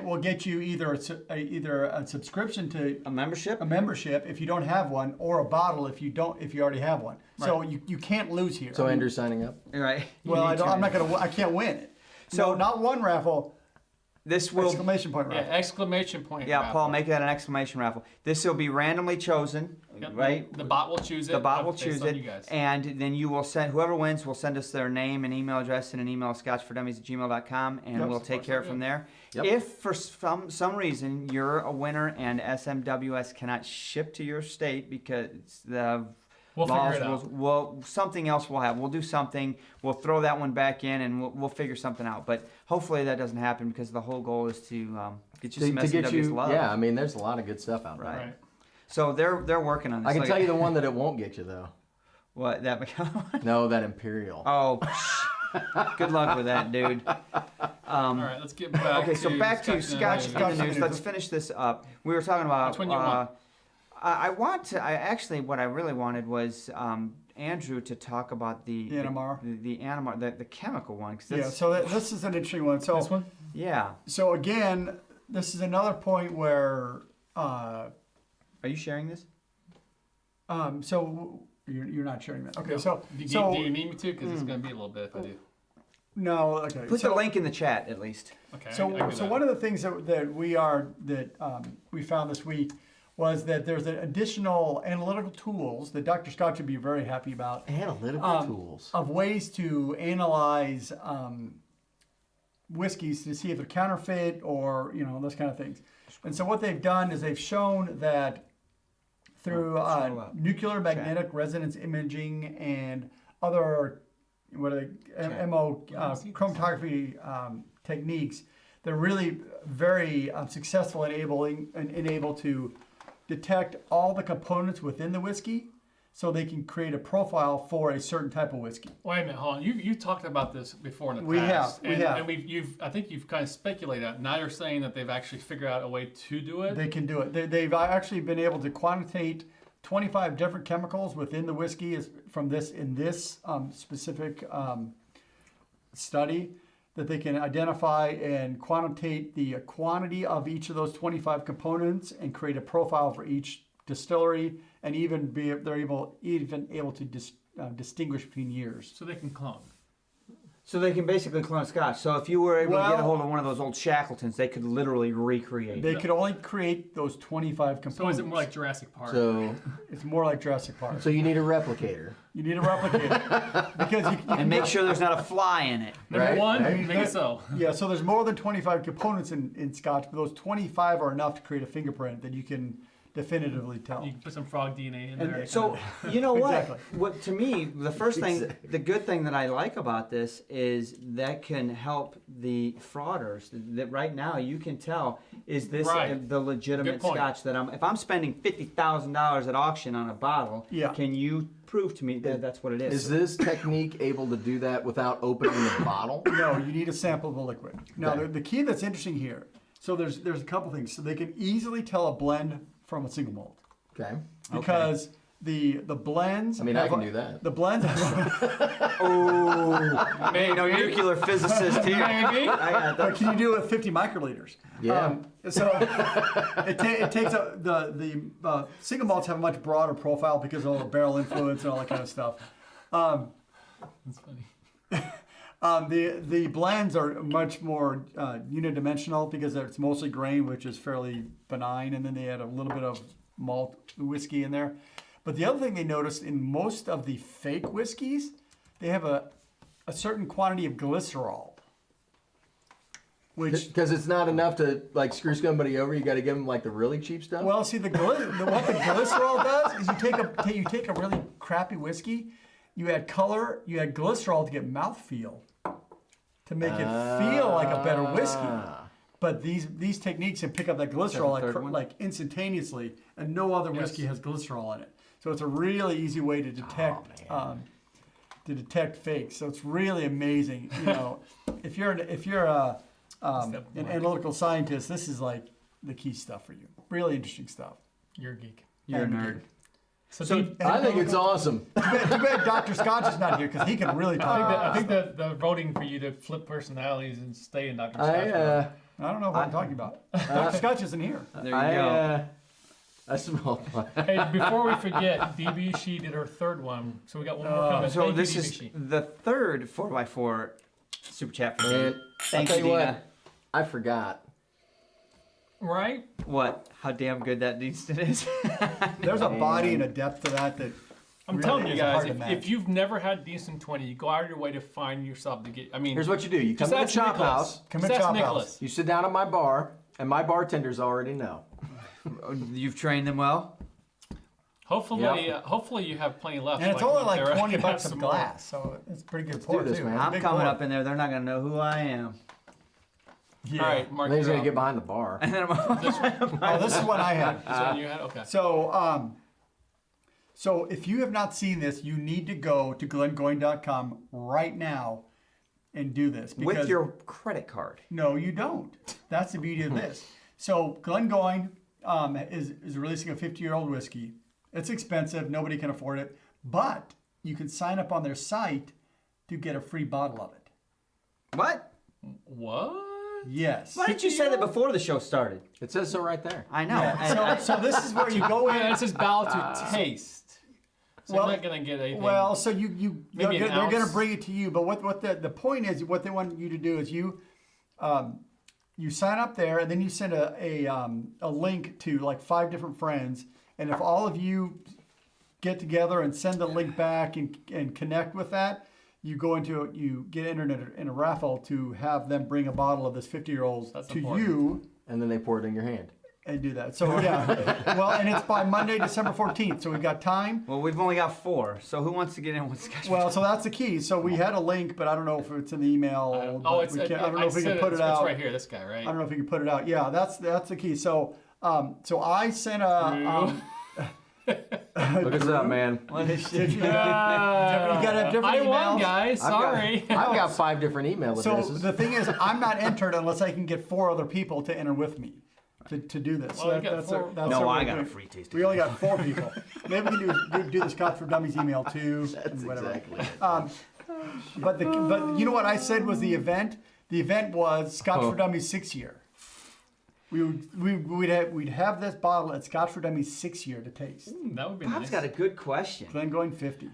will get you either a subscription to A membership? a membership if you don't have one, or a bottle if you already have one. So you can't lose here. So Andrew's signing up. Right. Well, I can't win it. So- So not one raffle. This will. Exclamation point Yeah, raffle. exclamation point. Yeah, raffle. Paul, make that an exclamation raffle. This will be randomly chosen, Yep, right? The bot will choose it. The bot will based choose on it, You guys. and then you will send whoever wins will send us their name and email address and an email scotchfordummies@gmail.com, and Yep. we'll take care of it from there. Yep. If for some reason you're a winner and SMWS cannot ship to your state because the We'll figure laws it out. will something else we'll have. We'll do something. We'll throw that one back in, and we'll figure something out. But hopefully that doesn't happen because the whole goal is to get you some To get SMWS you, love. yeah, I mean, there's a lot of good stuff out there. Right. Right. So they're working on this. I can Like- tell you the one that it won't get you, though. what that McCallum. No, that Imperial. Oh, good luck with that, dude. All right, let's get back. Okay, so back to Scotch and in Dummies. the news. Let's finish this up. We were talking about. Which one you want? I actually, what I really wanted was Andrew to talk about the NMR? the NMR, the chemical one. 'Cause Yeah. that's- So this is an interesting one. So This one? yeah. So again, this is another point where. Are you sharing this? So you're not sharing that. Okay. No. So Do you, so do you need me to? Because it's going to be a little bit if I do. no. Okay. Put so, the link in the chat at least. Okay. I So can do so that. one of the things that we found this week was that there's an additional analytical tools that Dr. Scott should be very happy about Analytical tools. of ways to analyze whiskeys to see if they're counterfeit or those kind of things. And so what they've done is they've shown that through nuclear magnetic resonance imaging and other MO chromatography techniques, they're really very successful in able to detect all the components within the whiskey, so they can create a profile for a certain type of whiskey. Wait a minute, hold on. You talked about this before in the We past. have, we have. And I think you've kind of speculated out. Now you're saying that they've actually figured out a way to do it. They can do it. They've actually been able to quantitate 25 different chemicals within the whiskey in this specific study, that they can identify and quantitate the quantity of each of those 25 components and create a profile for each distillery, and they're able to distinguish between years. So they can clone. So they can basically clone Scotch. So if you were able to get a Well- hold of one of those old Shackletons, they could literally recreate They it. could only create those 25 So components. is it more like Jurassic Park? So, It's more like Jurassic Park. so you need a replicator. You need a replicator because you And make sure there's not a fly in it. Number right? one, Right. make it so. Yeah, so there's more than 25 components in Scotch, but those 25 are enough to create a fingerprint that you can definitively tell. You can put some frog DNA in And there. So you know what? Exactly. What to me, the first thing, Exactly. the good thing that I like about this is that can help the frauders. That right now you can tell, is this Right. the legitimate Good point. Scotch that if I'm spending $50,000 at auction on a bottle, Yeah. can you prove to me that that's what it is? Is this technique able to do that without opening the bottle? No, you need a sample of the liquid. Now, Okay. the key that's interesting here, so there's a couple things. So they can easily tell a blend from a single malt Okay. because the blends. I mean, I have can a- do that. The blends. Oh, Maybe. no nuclear physicist here. Maybe. But can you do it with 50 microliters? Yeah. So it takes the single malts have a much broader profile because of all the barrel influence and all that kind of stuff. That's funny. The blends are much more unidimensional because it's mostly grain, which is fairly benign, and then they add a little bit of malt whiskey in there. But the other thing they noticed in most of the fake whiskeys, they have a certain quantity of glycerol, which Because it's not enough to like screw somebody over. You got to give them like the really cheap stuff. well, see what the glycerol does is you take a really crappy whiskey, you add color, you add glycerol to get mouthfeel, to make it feel like a better whiskey. But these techniques can pick up that glycerol Is that the third one? like instantaneously, and no other whiskey has glycerol in it. So it's a really easy way to detect fakes. So it's really amazing. You know, if you're an analytical scientist, this is like the key stuff for you. Really interesting stuff. You're a geek. You're a And- nerd. So, So- Pete, I think it's awesome. Too bad Dr. Scotch is not here because he can really talk. I think that the voting for you to flip personalities and stay in Dr. Scotch. I don't know what I'm talking about. Dr. Scotch isn't here. There you go. I smell. Hey, before we forget, DB She did her third one, so we got one more coming. So Thank this you, is DB She. the third 4x4 super chat for Man, me. I'll Thank tell you, you Dina. what. I forgot. Right? What? How damn good that Deanston is. There's a body and a depth to that I'm really telling you is guys, hard to if match. you've never had Decent 20, you go out of your way to find yourself to get. I mean, Here's what you do. You come just to the ask chop Nicholas. house. Come Just to ask Chop Nicholas. House. You sit down at my bar, and my bartenders already know. You've trained them well. Hopefully, Yeah. hopefully you have plenty left. And it's so I only can- like Eric 20 can have bucks of some more. glass, so it's pretty good do pour this, too. man. It's a I'm big coming pour. up in there. They're not gonna know who I am. Yeah. All right, Mark. And then he's you're gonna get up. behind the bar. And then I'm Oh, this is what I had. This one you had? Okay. So if you have not seen this, you need to go to glengoyne.com right now and do this. with your credit card. No, you don't. That's the beauty of this. So Glengoyne is releasing a 50-year-old whiskey. It's expensive. Nobody can afford it. But you can sign up on their site to get a free bottle of it. What? What? Yes. Why didn't you say that before the show started? It says so right there. I know. Yeah, so this is where you go in. Yeah, it says ballot to taste. So well, you're not gonna get anything. Well, so Maybe an they're going to ounce. bring it to you. But what the point is, what they want you to do is you sign up there, and then you send a link to like 5 different friends, and if all of you get together and send the link back and connect with that, you get entered in a raffle to have them bring a bottle of this 50-year-old That's to important. you And then they pour it in your hand. and do that. So yeah, well, and it's by Monday, December 14th. So we've got time. Well, we've only got 4, so who wants to get in with Scotch? Well, so that's the key. So we had a link, but I don't know if it's in the email. oh, but it's. I don't know if we can put it It's out. right here. This guy, right? I don't know if we can put it out. Yeah, that's the key. So I sent a. Look us up, man. What is Did shit? you gotta have different I won, emails. guys. Sorry. I've got 5 different email So addresses. the thing is, I'm not entered unless I can get 4 other people to enter with me to do this. Well, you got that's 4. that's No, what I we're got a doing. free taste. We only got 4 people. Maybe we can do the Scotch for Dummies email too. That's whatever. exactly it. But you know what I said was the event? The event was Scotch for Dummies 6 year. We'd have this bottle at Scotch for Dummies 6 year to taste. That would be Bob's nice. got a good question. Glengoyne 50.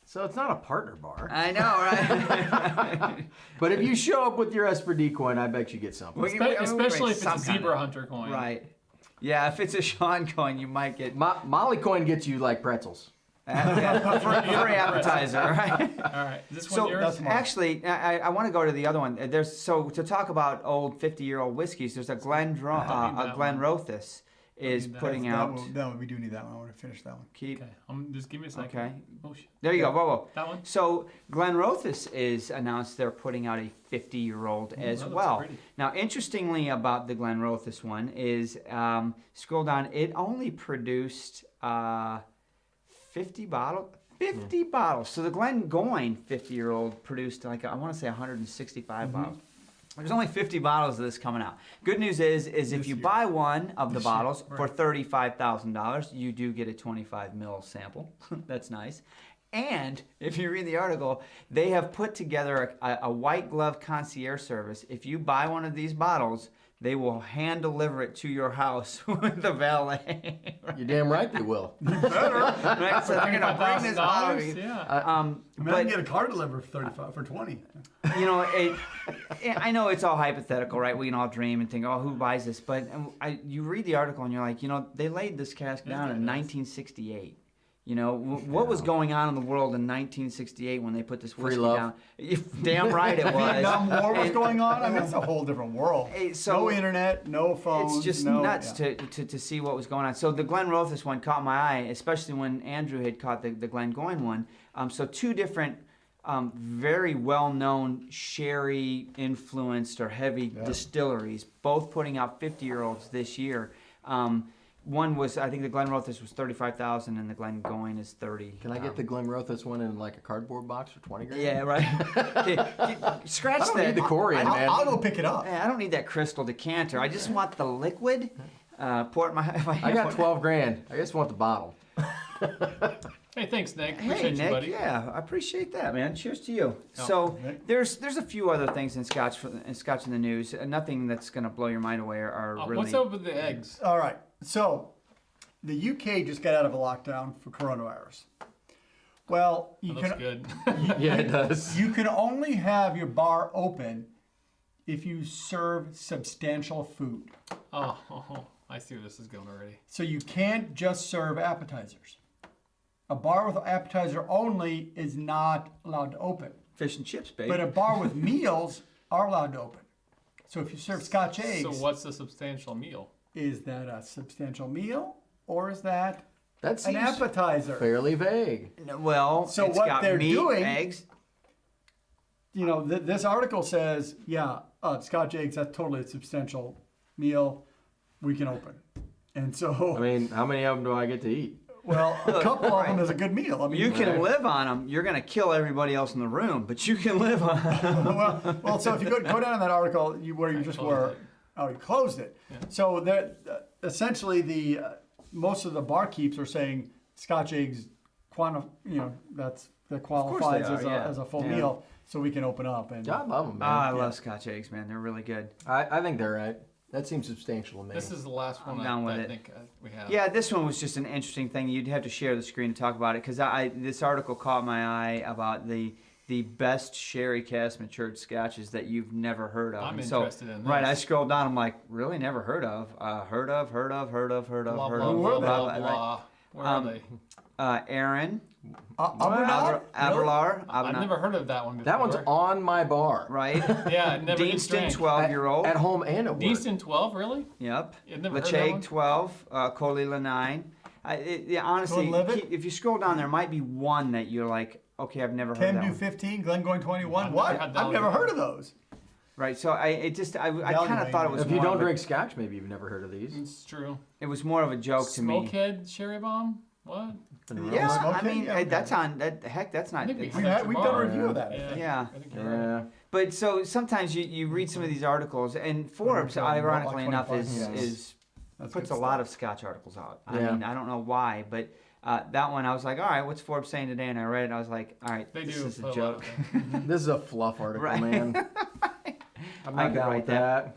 So it's not a partner bar. I know, right? But if you show up with your S4D coin, I bet you get something. Especially if it's some a kind zebra of- hunter coin. Right. Yeah, if it's a Sean coin, you might get Molly coin gets you like pretzels. free appetizer, right? All right. Is this one So yours? that's mine. actually, I want to go to the other one. To talk about old 50-year-old whiskeys. There's a Glenrothes is need that. putting That out. one, that one, we do need that one. I want to finish that one. Keep. Okay. Just give me a second. Okay. Oh, shit. There you go. Whoa. That one? So Glenrothes is announced they're putting out a 50-year-old as that looks well. pretty. Now, interestingly about the Glenrothes one is, scroll down, it only produced 50 bottles. 50 bottles. So the Glengoyne 50-year-old produced I want to say 165 bottles. There's only 50 bottles of this coming out. Good news is if you buy one of the bottles for $35,000, you do get a 25 ml sample. That's nice. And if you read the article, they have put together a white glove concierge service. If you buy one of these bottles, they will hand deliver it to your house with the valet. You're damn right they will. Right? So they're gonna bring this bottle. $35,000? Yeah. I mean, I But can get a car delivered for 35 for 20. you know, I know it's all hypothetical, right? We can all dream and think, oh, who buys this? But you read the article and you're like, they laid this cask down in 1968. You know, what was going on in the world in 1968 when they put this whiskey love. down? Damn right it was. Vietnam War was going on. I mean, it's a whole different world. So no internet, no phones. it's just no, nuts yeah. to see what was going on. So the Glenrothes one caught my eye, especially when Andrew had caught the Glengoyne one. So two different, very well-known sherry-influenced or heavy distilleries, both putting out 50-year-olds this year. One was, I think the Glenrothes was $35,000 and the Glengoyne is $30,000. Can I get the Glenrothes one in like a cardboard box for 20 grand? Yeah, right. Scratch I don't that. need the Corian, man. I'll go pick it up. I don't need that crystal decanter. I just want the liquid. Pour it in my. I got 12 grand. I just want the bottle. Hey, thanks, Nick. Hey, Appreciate Nick. you, buddy. Yeah, I appreciate that, man. Cheers to you. Oh, So Nick. there's a few other things in Scotch in the news. Nothing that's gonna blow your mind away or really. What's up with the eggs? All right. So the UK just got out of a lockdown for coronavirus. Well, That you looks can good. Yeah, it does. you can only have your bar open if you serve substantial food. Oh, I see where this is going already. So you can't just serve appetizers. A bar with appetizer only is not allowed to open. Fish and chips, baby. But a bar with meals are allowed to open. So if you serve Scotch eggs, So what's a substantial meal? is that a substantial meal or is that That an seems appetizer? fairly vague. Well, So it's what got they're meat, doing- eggs. You know, this article says, yeah, Scotch eggs, that's totally a substantial meal. We can open. And so, I mean, how many of them do I get to eat? well, a couple of them is a good meal. I mean, You can live on them. You're gonna kill everybody else in the room, but you can live on 'em. well, so if you go down in that article where you just closed were, it. oh, you closed it. Yeah. So that essentially most of the barkeeps are saying Scotch eggs, that qualifies are, yeah. as a full Yeah. meal, so we can open up. And Yeah, I love them, man. I love Scotch eggs, man. They're really good. I think they're right. That seems substantial to me. This is the last one I'm down with I it. think we have. Yeah, this one was just an interesting thing. You'd have to share the screen to talk about it because this article caught my eye about the best sherry cask matured scotches that you've never heard of. I'm And so, interested in this. Right, I scrolled down. I'm like, really, never heard of? Heard of? Blah, blah, Who blah, are they? blah, blah. Where are they? Aaron Abernathy? Abelar. I've never heard of that one before. that one's on my bar. Right. Yeah, never Deanston, drank. 12-year-old. At home and at work. Deanston 12, really? Yep. I've never heard that Lacheg one. 12. Colila 9. Honestly, Glenlivet? if you scroll down, there might be one that you're like, okay, I've never heard of that Can do one. 15, Glengoyne 21. I've What? never had that I've one never before. heard of those. Right, so I kind of thought it was If you more don't of a- drink scotch, maybe you've never heard of these. It's true. it was more of a joke to me. Smokehead Sherry Bomb? What? Yeah, I Smokehead? mean Yeah, that's on that. Heck, that's not. I think it's- We've done a review of that. Yeah. Yeah. I think you're right. Yeah. But so sometimes you read some of these articles, and Forbes, Okay, ironically like enough, 25 is That's puts good a stuff. lot of Scotch articles out. I Yeah. mean, I don't know why, but that one I was like, all right, what's Forbes saying today? And I read it, I was like, all right, They this do is put a a lot of joke. things. This is a fluff article, Right. man. I'm I not could down write with that. that.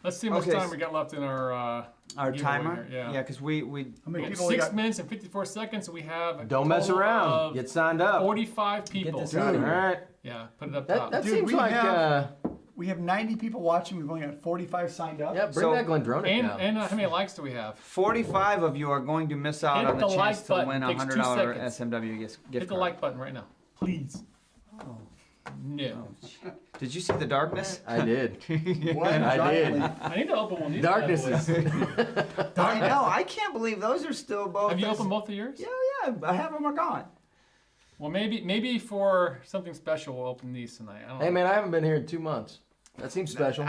Let's see how much Okay, time we got left in our giveaway timer. here, yeah. Yeah, because we How We many got people we 6 got? minutes and 54 seconds. We have a Don't mess total around. of Get signed up. 45 people. this Dude. out of All here. right. Yeah, put it up That, top. that Dude, seems we like have- We have 90 people watching. We've only got 45 signed up. yeah. Bring So- that Glendronach and down. and how many likes do we have? 45 of you are going to miss out Hit on the the chance like to button. win a Takes 2 $100 seconds. SMW gift Hit the card. like button right now, please. Oh. No. Did you see the darkness? I did. What? I did. I need to open one of these. Darkness bad boys. is. I know. I can't believe those are still both. Have you as- opened both of yours? Yeah, yeah. Half of them are gone. Well, maybe for something special, we'll open these tonight. I don't Hey know. man, I haven't been here in 2 months. That seems special.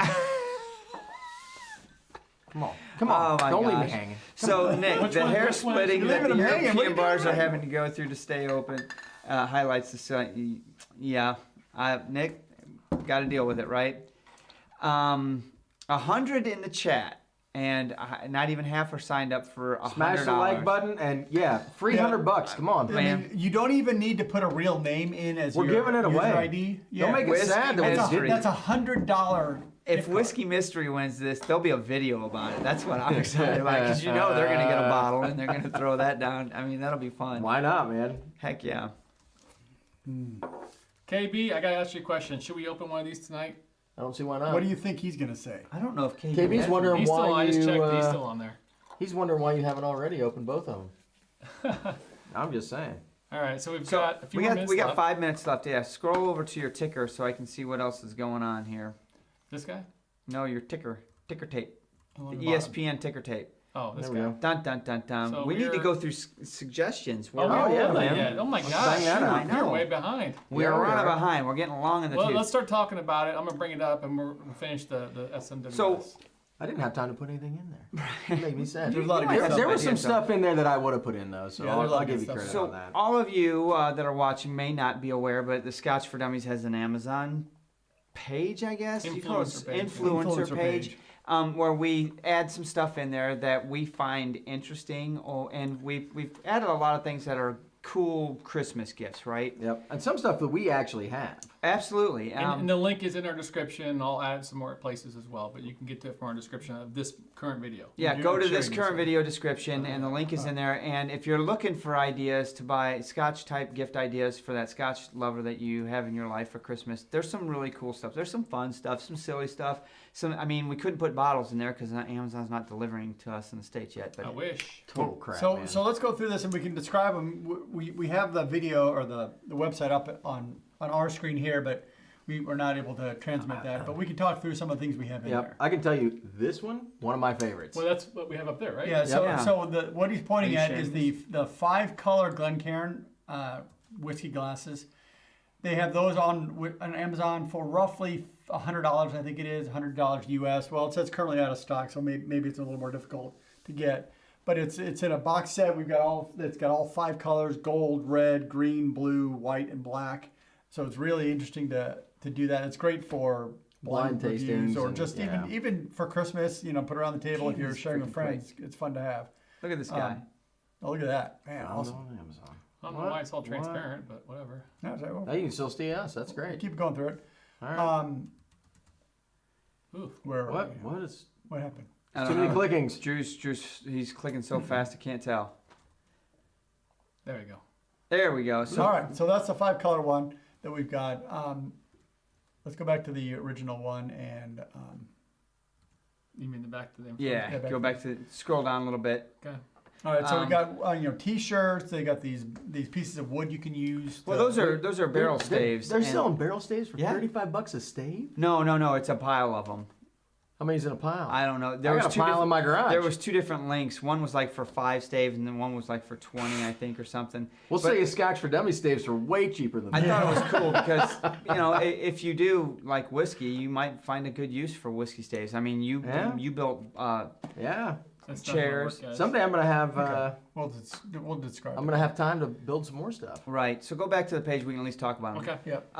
Come on, come on. Oh my Don't leave me gosh. hanging. So Nick, Which the one- hair which one- splitting You're that the leaving them hanging. What are European you bars doing? are having to go through to stay open highlights the yeah. Nick, got to deal with it, right? 100 in the chat, and not even half are signed up for $100. Smash the like button and yeah, free Yeah. $100. Come on. I mean, you don't even need to put a real name in as We're your giving it user away. ID. Yeah. Don't make it Whiskey sad that we mystery. did That's $100. If gift card. Whiskey Mystery wins this, there'll be a video about it. That's what I'm excited about, because you know they're gonna get a bottle and they're gonna throw that down. I mean, that'll be fun. Why not, man? Heck yeah. KB, I gotta ask you a question. Should we open one of these tonight? I don't see why not. What do you think he's gonna say? I don't know if KB's has wondering He's still. why I just you. checked. He's still on there. He's wondering why you haven't already opened both of them. I'm just saying. All right, so we've So got a few we more got minutes we got left. 5 minutes left. Yeah, scroll over to your ticker so I can see what else is going on here. This guy? No, your ticker tape, Oh, the on the bottom. ESPN ticker tape. Oh, this There we guy. go. Dun dun dun dun. So we need to we're- go through suggestions. Oh, We're- we yeah, haven't man. yet. Oh my Bang gosh, that out. you're I know. way behind. We're Yeah, we running are. behind. We're getting long in the Well, tooth. let's start talking about it. I'm gonna bring it up and we'll finish the SMWS. So- I didn't have time to put anything in there. It made me sad. There's a lot of You good might stuff. There have was some ideas, though. stuff in there that I would have put in though, so Yeah, there's a lot I'll of give good you stuff. credit So on that. all of you that are watching may not be aware, but the Scotch for Dummies has an Amazon page, I guess. You call it Influencer page. influencer page. Where we add some stuff in there that we find interesting, and we've added a lot of things that are cool Christmas gifts, right? Yep, and some stuff that we actually have. Absolutely. and the link is in our description. I'll add some more places as well, but you can get to it from our description of this current video. Yeah, You're go to sharing this this current one. video description, and the link is in there. And if you're looking for ideas to buy Scotch type gift ideas for that Scotch lover that you have in your life for Christmas, there's some really cool stuff. There's some fun stuff, some silly stuff. I mean, we couldn't put bottles in there because Amazon's not delivering to us in the States yet. I But wish. Total crap, So man. so let's go through this and we can describe them. We have the video or the website up on our screen here, but we were not able to transmit that. But we can talk through some of the things we have in Yep, there. I can tell you this one of my favorites. Well, that's what we have up there, right? Yeah. So Yeah. so what he's pointing Are you at is sharing the 5-color Glencairn whiskey glasses. They have those on Amazon for roughly $100. I think it is $100 US. Well, it says currently out of stock, so maybe it's a little more difficult to get. But it's in a box set. It's got all 5 colors: gold, red, green, blue, white, and black. So it's really interesting to do that. It's great for Blind reviews tastings or and- just yeah. even for Christmas. Put it around the table if Jeez, you're sharing with freaking friends. It's fun to have. look at this guy. Oh, look at that, man! Found Awesome. on Amazon. I don't know why it's all transparent, but whatever. Yeah, so, Now you can still see us. That's great. keep going through it. All right. Ooh. Where What happened? I Too don't many know. clickings. Drew's he's clicking so fast I can't tell. There we go. There we go. So all right, so that's the 5-color one that we've got. Let's go back to the original one and You mean the back to the yeah, Yeah, back go back to scroll down a little bit. Okay. all right. So we Um, got T-shirts. They got these pieces of wood you can use. Well, to- those are barrel staves. They're and- selling barrel staves for Yeah. $35 a stave. No, it's a pile of them. How many's in a pile? I don't know. I got a two pile different- in my garage. There was 2 different links. One was like for 5 staves, and then one was like for 20, I think, or something. We'll but- say a Scotch for Dummies staves are way cheaper than I that. thought it was cool because if you do like whiskey, you might find a good use for whiskey staves. I mean, you built Yeah. That's Chairs. Not gonna work, guys. Someday I'm gonna have. We'll describe. I'm gonna have time to build some more stuff. right. So go back to the page. We can at least talk about them. Okay. Yep.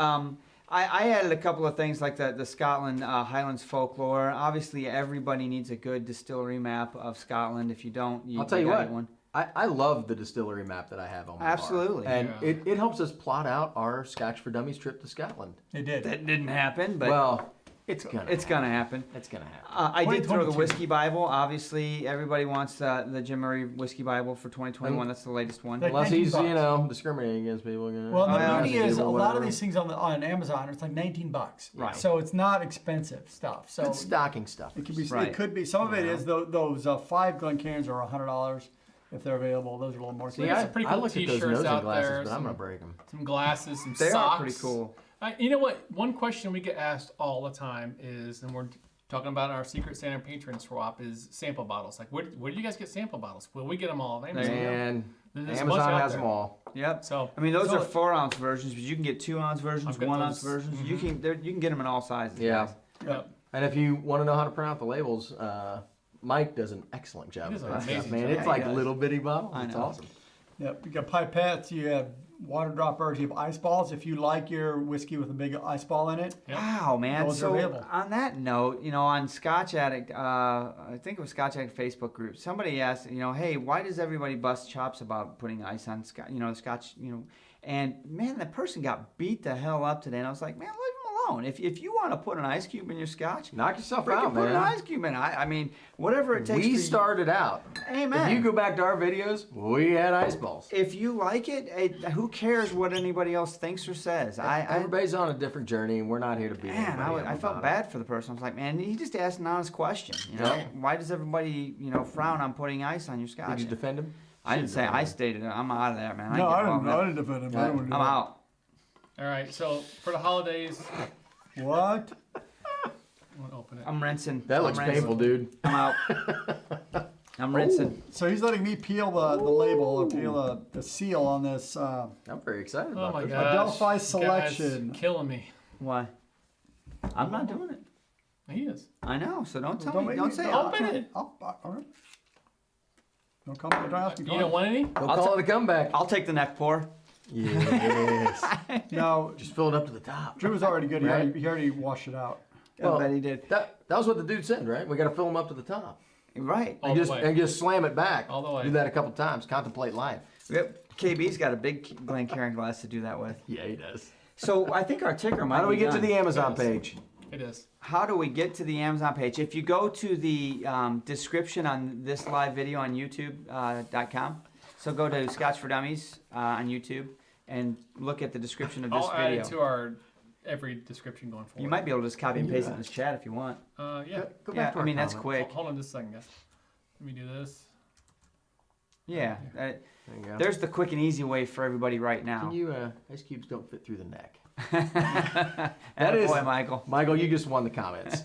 I added a couple of things like the Scotland Highlands folklore. Obviously, everybody needs a good distillery map of Scotland. If you don't, I'll tell you gotta what. get one. I love the distillery map that I have on my Absolutely. bar. And Yeah. it helps us plot out our Scotch for Dummies trip to Scotland. It did. That didn't happen, but Well, It's gonna happen. It's gonna happen. I did throw the 2022. Whiskey Bible. Obviously, everybody wants the Jim Murray Whiskey Bible for 2021. That's the latest one. Like Unless 19 he's, bucks. discriminating against people. Well, the yeah, beauty just is do a lot of whatever. these things on Amazon, it's like $19. Right. So it's not expensive stuff. So Good stocking stuff. it could be. Right. It could be. Some of it is those 5 Glencairns are $100 if they're available. Those are a little more See, expensive. some pretty I cool looked at those t-shirts nosing out glasses, there, but I'm some- gonna break them. Some glasses, some They socks. are pretty cool. You know what? One question we get asked all the time is, and we're talking about our Secret Santa patron swap, is sample bottles. Like, where do you guys get sample bottles? Well, we get them all. Amazon. And There's a bunch Amazon out has there. them all. Yep. So I mean, those so are 4-ounce versions, but you can get 2-ounce versions, I've got 1-ounce those. versions. You can get them in all sizes. Yeah. guys. Yep. And if you want to know how to print out the labels, Mike does an excellent job He of does an that amazing stuff, man. job. It's Yeah, he like does. little bitty bottles. I It's know. awesome. Yep, you got pipettes, you have water droppers, you have ice balls. If you like your whiskey with a big ice ball in it, Yep. Wow, man. Those are So available. on that note, on Scotch Addict, I think it was Scotch Addict Facebook group, somebody asked, hey, why does everybody bust chops about putting ice on Scotch, Scotch, and man, the person got beat the hell up today, and I was like, man, leave them alone. If you want to put an ice cube in your Scotch, Knock yourself freaking out, put an man. ice cube in. I mean, whatever it takes. We for started out. You. Amen. If you go back to our videos, we had ice balls. If you like it, who cares what anybody else thinks or says? Everybody's on a different journey, and we're not here to beat Man, anybody up I felt about bad for the person. I was like, man, he just asked an honest question. Yeah. Why does everybody, frown on putting ice on your it. Scotch? Did you defend him? I didn't say I stated it. I'm out of there, man. no, I ain't getting didn't. involved I with didn't defend him. Yeah. I don't wanna that. do I'm that. out. All right. So for the holidays, What? I'm gonna open it. I'm rinsing. That looks I'm rinsing. painful, dude. I'm out. I'm rinsing. So he's letting me peel the label or peel the seal on this I'm very excited Oh about my this. gosh. Adelphi Guys, selection. killing me. Why? I'm not doing it. He is. I know. So don't tell Don't me. make Don't me- say don't- Open it. All right. Don't come. Don't ask me. You don't want any? Don't I'll call it a comeback. I'll take the neck pour. Yes. No, Just fill it up to the top. Drew was already good. Right. He already washed it out. Well, I bet he did. That was what the dude said, right? We got to fill them up to the top. Right. All And the just, way. and just slam it back. All the way. Do that a couple times. Contemplate life. Yep. KB's got a big Glencairn glass to do that with. Yeah, he does. So I think our ticker might How do we be get to done. the Amazon Yes. page? It is. How do we get to the Amazon page? If you go to the description on this live video on YouTube.com, so go to Scotch for Dummies on YouTube and look at the description of this I'll add video. it to our every description going forward. You might be able to just copy and paste it in this chat if you want. Yeah. Go Yeah, back to I our mean, that's comments. quick. Hold on just a second, guys. Let me do this. Yeah. There you go. There's the quick and easy way for everybody right now. Can you, ice cubes don't fit through the neck. That is- boy, Michael. Michael, you just won the comments.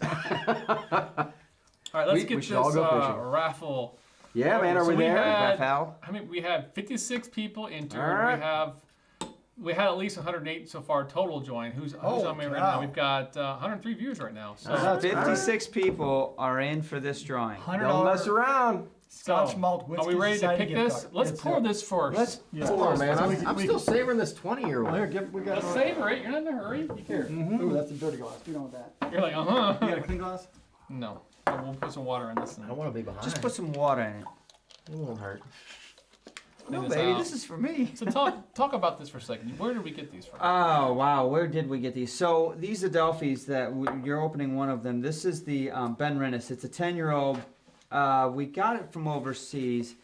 All right, let's We get should this all go fishing. raffle. Yeah, man, are So we we there? had- Raffle. I mean, we have 56 people entered. All right. We had at least 108 so far total join. Who's Oh, on me right wow. now? We've got 103 views right now. So That's 56 people are in for this drawing. Don't mess $100 around. Scotch So, malt whiskey. are we ready to Society pick gift this? card. Let's It's pour here. this first. Let's Yeah. pour, man. So I'm we still can- savoring this 20-year-old. Well, here, we got Let's savor it. You're not in a hurry. Here. Ooh, that's a dirty glass. We don't want that. You're like, You got a uh-huh. clean glass? No. Oh, we'll put some water in this. I don't want to be behind. Just put some water in it. It won't hurt. No, this baby, out. this is for me. So talk about this for a second. Where did we get these from? Oh, wow. Where did we get these? So these Adelphis that you're opening one of them. This is the Ben Rennis. It's a 10-year-old. We got it from overseas.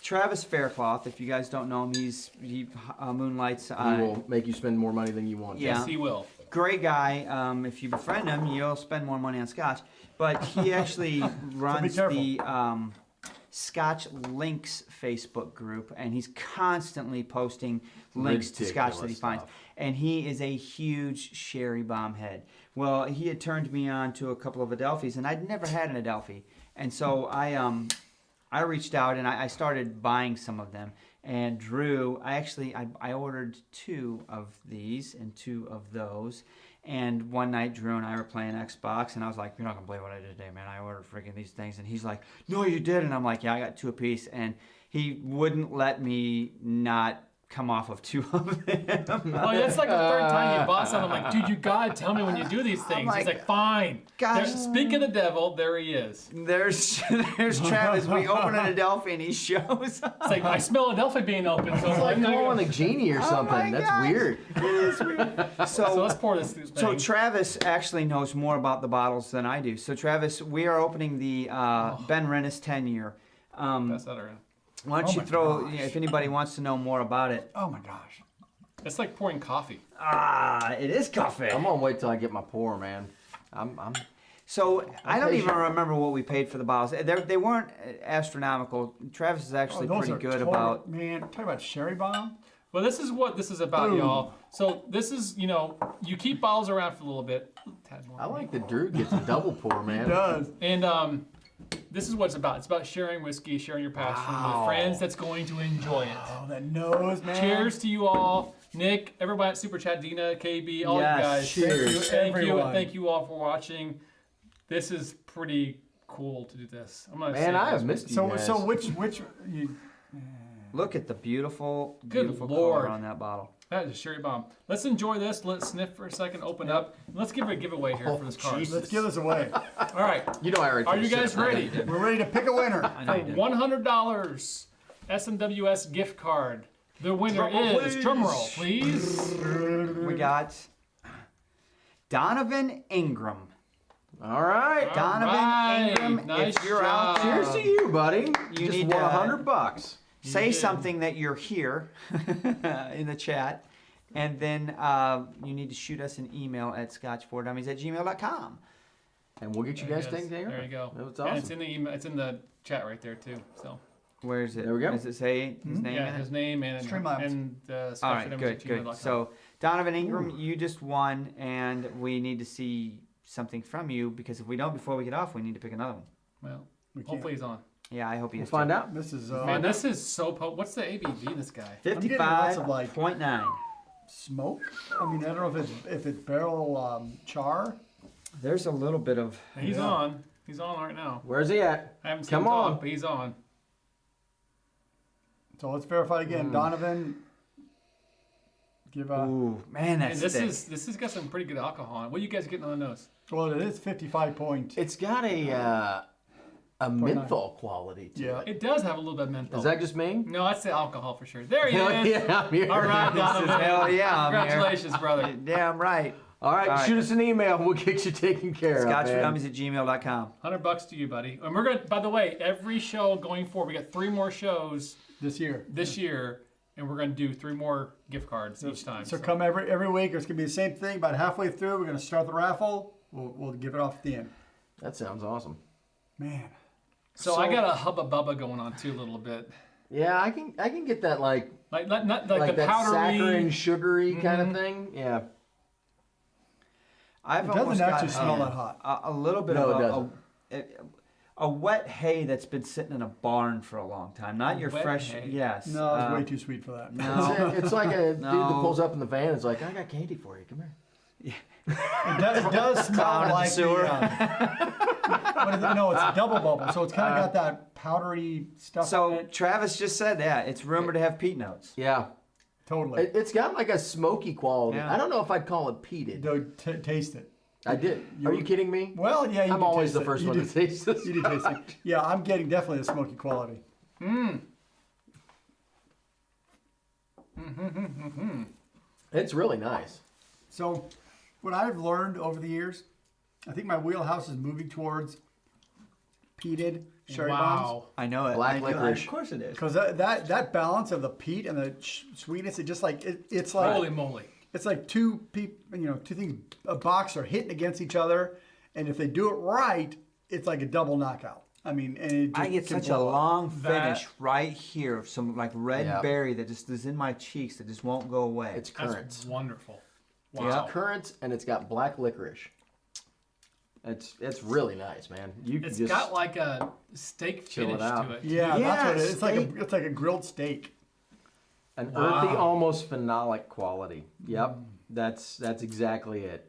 Travis Faircloth, if you guys don't know him, he moonlights. He will make you spend more money than you want. Yeah. Yes, he will. Great guy. If you befriend him, you'll spend more money on Scotch. But he actually runs careful. the Scotch Links Facebook group, and he's constantly posting links to Scotch that he Ridiculous finds. stuff. And he is a huge sherry bomb head. Well, he had turned me on to a couple of Adelphis, and I'd never had an Adelphi. And so I reached out and I started buying some of them. And Drew, I ordered 2 of these and 2 of those. And one night, Drew and I were playing Xbox, and I was like, "You're not gonna believe what I did today, man! I ordered freaking these things." And he's like, "No, you did." And I'm like, "Yeah, I got 2 apiece." And he wouldn't let me not come off of 2 of them. Well, that's like the third time you bought something. I'm like, dude, you gotta tell me when you do these things. like, He's like, fine. gosh. Speak of the devil, there he is. There's Travis. We open an Adelphi and he shows. It's like, I smell Adelphi being open. So It's like I'm calling gonna a genie or something. my That's gosh. weird. It is weird. So let's pour this thing. So Travis actually knows more about the bottles than I do. So Travis, we are opening the Ben Rennis 10-year. Pass that around. Why don't Oh you my throw, gosh. if anybody wants to know more about it. Oh my gosh. It's like pouring coffee. It is coffee. I'm gonna wait till I get my pour, man. I'm So I don't patient. even remember what we paid for the bottles. They weren't astronomical. Travis is actually those pretty are good total- about. Man, talk about Sherry Bomb. Well, this is what this is about, Boom. y'all. So this is, you keep bottles around for a little bit. Tad more. I like that Drew gets a double pour, man. It does. And this is what it's about. It's about sharing whiskey, sharing your passion with friends that's going to enjoy it. Oh, that nose, man. Cheers to you all. Nick, everybody at Super Chat, Dina, KB, all Yes, you guys. cheers. Thank you. Everyone. Thank you all for watching. This is pretty cool to do this. I'm gonna Man, say I this. have missed you So guys. which you, Look at the beautiful, Good beautiful Lord. color on that bottle. That is a sherry bomb. Let's enjoy this. Let's sniff for a second, open up. And let's give it a giveaway here for this card. Jesus. let's give this away. All right. You know I already Are took you a guys sip, right? ready? We're ready to pick a winner. I know you did. $100 SMWS gift card. The winner Drum roll, is, please. drum roll, please. We got Donovan Ingram. All right. Donovan right. Ingram, Nice if you're out job. there, Cheers to you, buddy. You Just need won to- $100. say did. something that you're here in the chat, and then you need to shoot us an email at scotch4dummies@gmail.com. And we'll get you guys taken care of. There you go. That was And it's awesome. in the email. It's in the chat right there too. So Where is it? There we go. Does it say his name yeah, in it? his name and Streamlabs. All right, good, good. So, Donovan Ingram, you just won, and we need to see something from you, because if we don't before we get off, we need to pick another one. well, We can't. hopefully he's on. Yeah, I hope he We'll is. find too. out. This is Man, this is so what's the ABV in this guy? getting lots of, like- 55.9. smoke. I mean, I don't know if it's barrel char. There's a little bit of. He's Yeah. on. He's on right now. Where's he at? I haven't seen Come him talk, on. but he's on. So let's verify again. Donovan, give a. Ooh, man, And that's this thick. is has got some pretty good alcohol on it. What are you guys getting on the nose? Well, it is 55 point. It's got a menthol quality to Yeah. it. It does have a little bit of menthol. Is that just me? No, that's the alcohol for sure. There he Hell is. yeah, I'm here. All right, Donovan. Hell yeah, I'm here. Congratulations, brother. Damn right. All right, All right. shoot us an email. We'll get you taken care of, man. Scotch4dummies@gmail.com. $100 to you, buddy. And we're gonna. By the way, every show going forward, we got 3 more shows This year. this year, and we're gonna do 3 more gift cards each time. So come every week. It's gonna be the same thing. About halfway through, we're gonna start the raffle. We'll give it off at the end. That sounds awesome. Man. So I got a hubba bubba going on too a little bit. Yeah, I can get that like Like not like the that powdery. saccharine, sugary kind of thing. Yeah. I've It doesn't almost actually got, smell that hot. a little bit No, of it a wet hay that's been sitting in a barn for a long time. Not A your wet fresh. hay? Yes. No, it's way too sweet for that. No. It's like a dude that No. pulls up in the van. It's like, I got candy for you. Come here. It does smell Down in the like sewer. what is it? No, it's double bubble, so it's kind of got that powdery stuff in So it. Travis just said that it's rumored to have peat notes. Yeah. Totally. It's got like a smoky quality. Yeah. I don't know if I'd call it peated. Taste it. I did. Are you kidding me? Well, yeah, you I'm do always taste the it. first You one do- to taste this. You do taste it. Yeah, I'm getting definitely the smoky quality. It's really nice. So, what I've learned over the years, I think my wheelhouse is moving towards peated sherry bombs. Wow. I know it. Black I know- licorice. Of course it is. Because that balance of the peat and the sweetness, it just like it's like Holy moly. it's like two things, a box are hitting against each other, and if they do it right, it's like a double knockout. I mean, and it just I get can such a blow up. long That- finish right here of some like red Yeah. berry that just is in my cheeks that just won't go away. It's That's currants. wonderful. Yeah. Wow. It's currants and it's got black licorice. It's really nice, man. You can It's just got like a steak chill it finish out. to it. Yeah, that's what it is. steak. It's like a grilled steak. an Wow. earthy, almost phenolic quality. Yep, that's exactly it.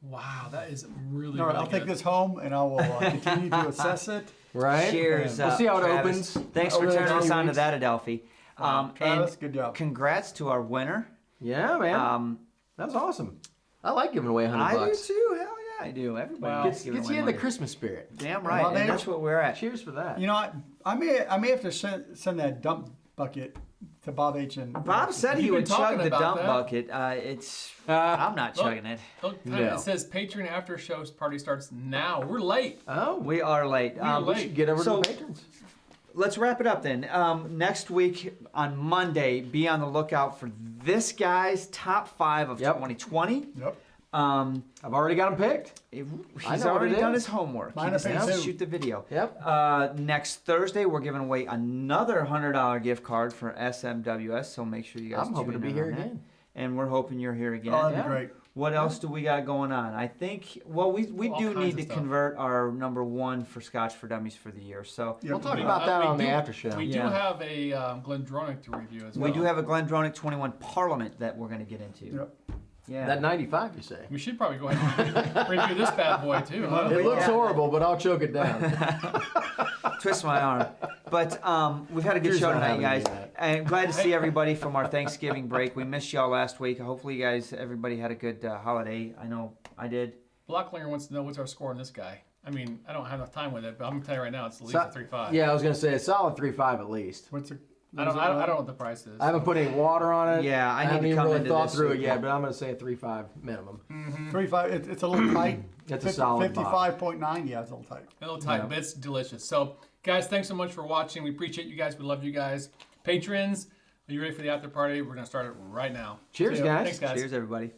Wow, that is really, All right, really I'll good. take this home and I will continue to assess it. Right? Cheers. We'll see how it Travis. opens. Thanks for over the turning next us few on to weeks. that, Adelphi. Travis, and good job. congrats to our winner. Yeah, man. Um, That's awesome. I like giving away $100. I do too. Hell yeah, I do. Everybody Wow. gets Gets you in the Christmas spirit. Damn right, Well, and that's what we're at. Cheers for that. You know, I may have to send that dump bucket to Bob H. and Bob said he You've been would chug talking the about dump that. bucket. I'm not Look. chugging it. Look, No. it says Patreon after show party starts now. We're late. Oh, We are late. We're we late. should get over So- to the patrons. Let's wrap it up then. Next week on Monday, be on the lookout for this guy's top 5 of Yep. 2020. Yep. Um, I've already got them picked. he's I know what already it done is. his homework. Mine He are just needs paid to too. shoot the video. Yep. Next Thursday, we're giving away another $100 gift card for SMWS. So make sure you guys I'm hoping to tune be in here on that. again. And we're hoping you're here again. Oh, that'd Yeah. be great. What else do we got going on? I think, well, we All do kinds need of to stuff. convert our number 1 for Scotch for Dummies for the year. So Yep. We'll talk We- about that we on the do- after show. We Yeah. do have a Glendronach to review as well. we do have a Glendronach 21 Parliament that we're going to get into. Yep. Yeah. That 95, you say? We should probably go ahead and review this bad boy too. Huh? It looks horrible, but I'll choke it down. Twist my arm. But we've had a good Drew's show not tonight, having guys. any of that. And glad to see everybody from our Thanksgiving break. We missed y'all last week. Hopefully, you guys, everybody had a good holiday. I know I did. Blocklinger wants to know what's our score on this guy. I mean, I don't have enough time with it, but I'm gonna tell you right now, it's at least So- a 3.5. Yeah, I was gonna say a solid 3.5 at least. What's it? I don't know what the price is. I haven't put any water on it. Yeah, I need haven't to even come really into thought this through it with yet, you. but I'm gonna say a 3.5 minimum. 3.5. It's a little tight. It's a solid bottle. 55.9. Yeah, it's a little tight. A little tight, Yeah. but it's delicious. So, guys, thanks so much for watching. We appreciate you guys. We love you guys. Patrons, are you ready for the after party? We're gonna start it right now. Cheers, See ya. guys. Thanks, guys. Cheers, everybody.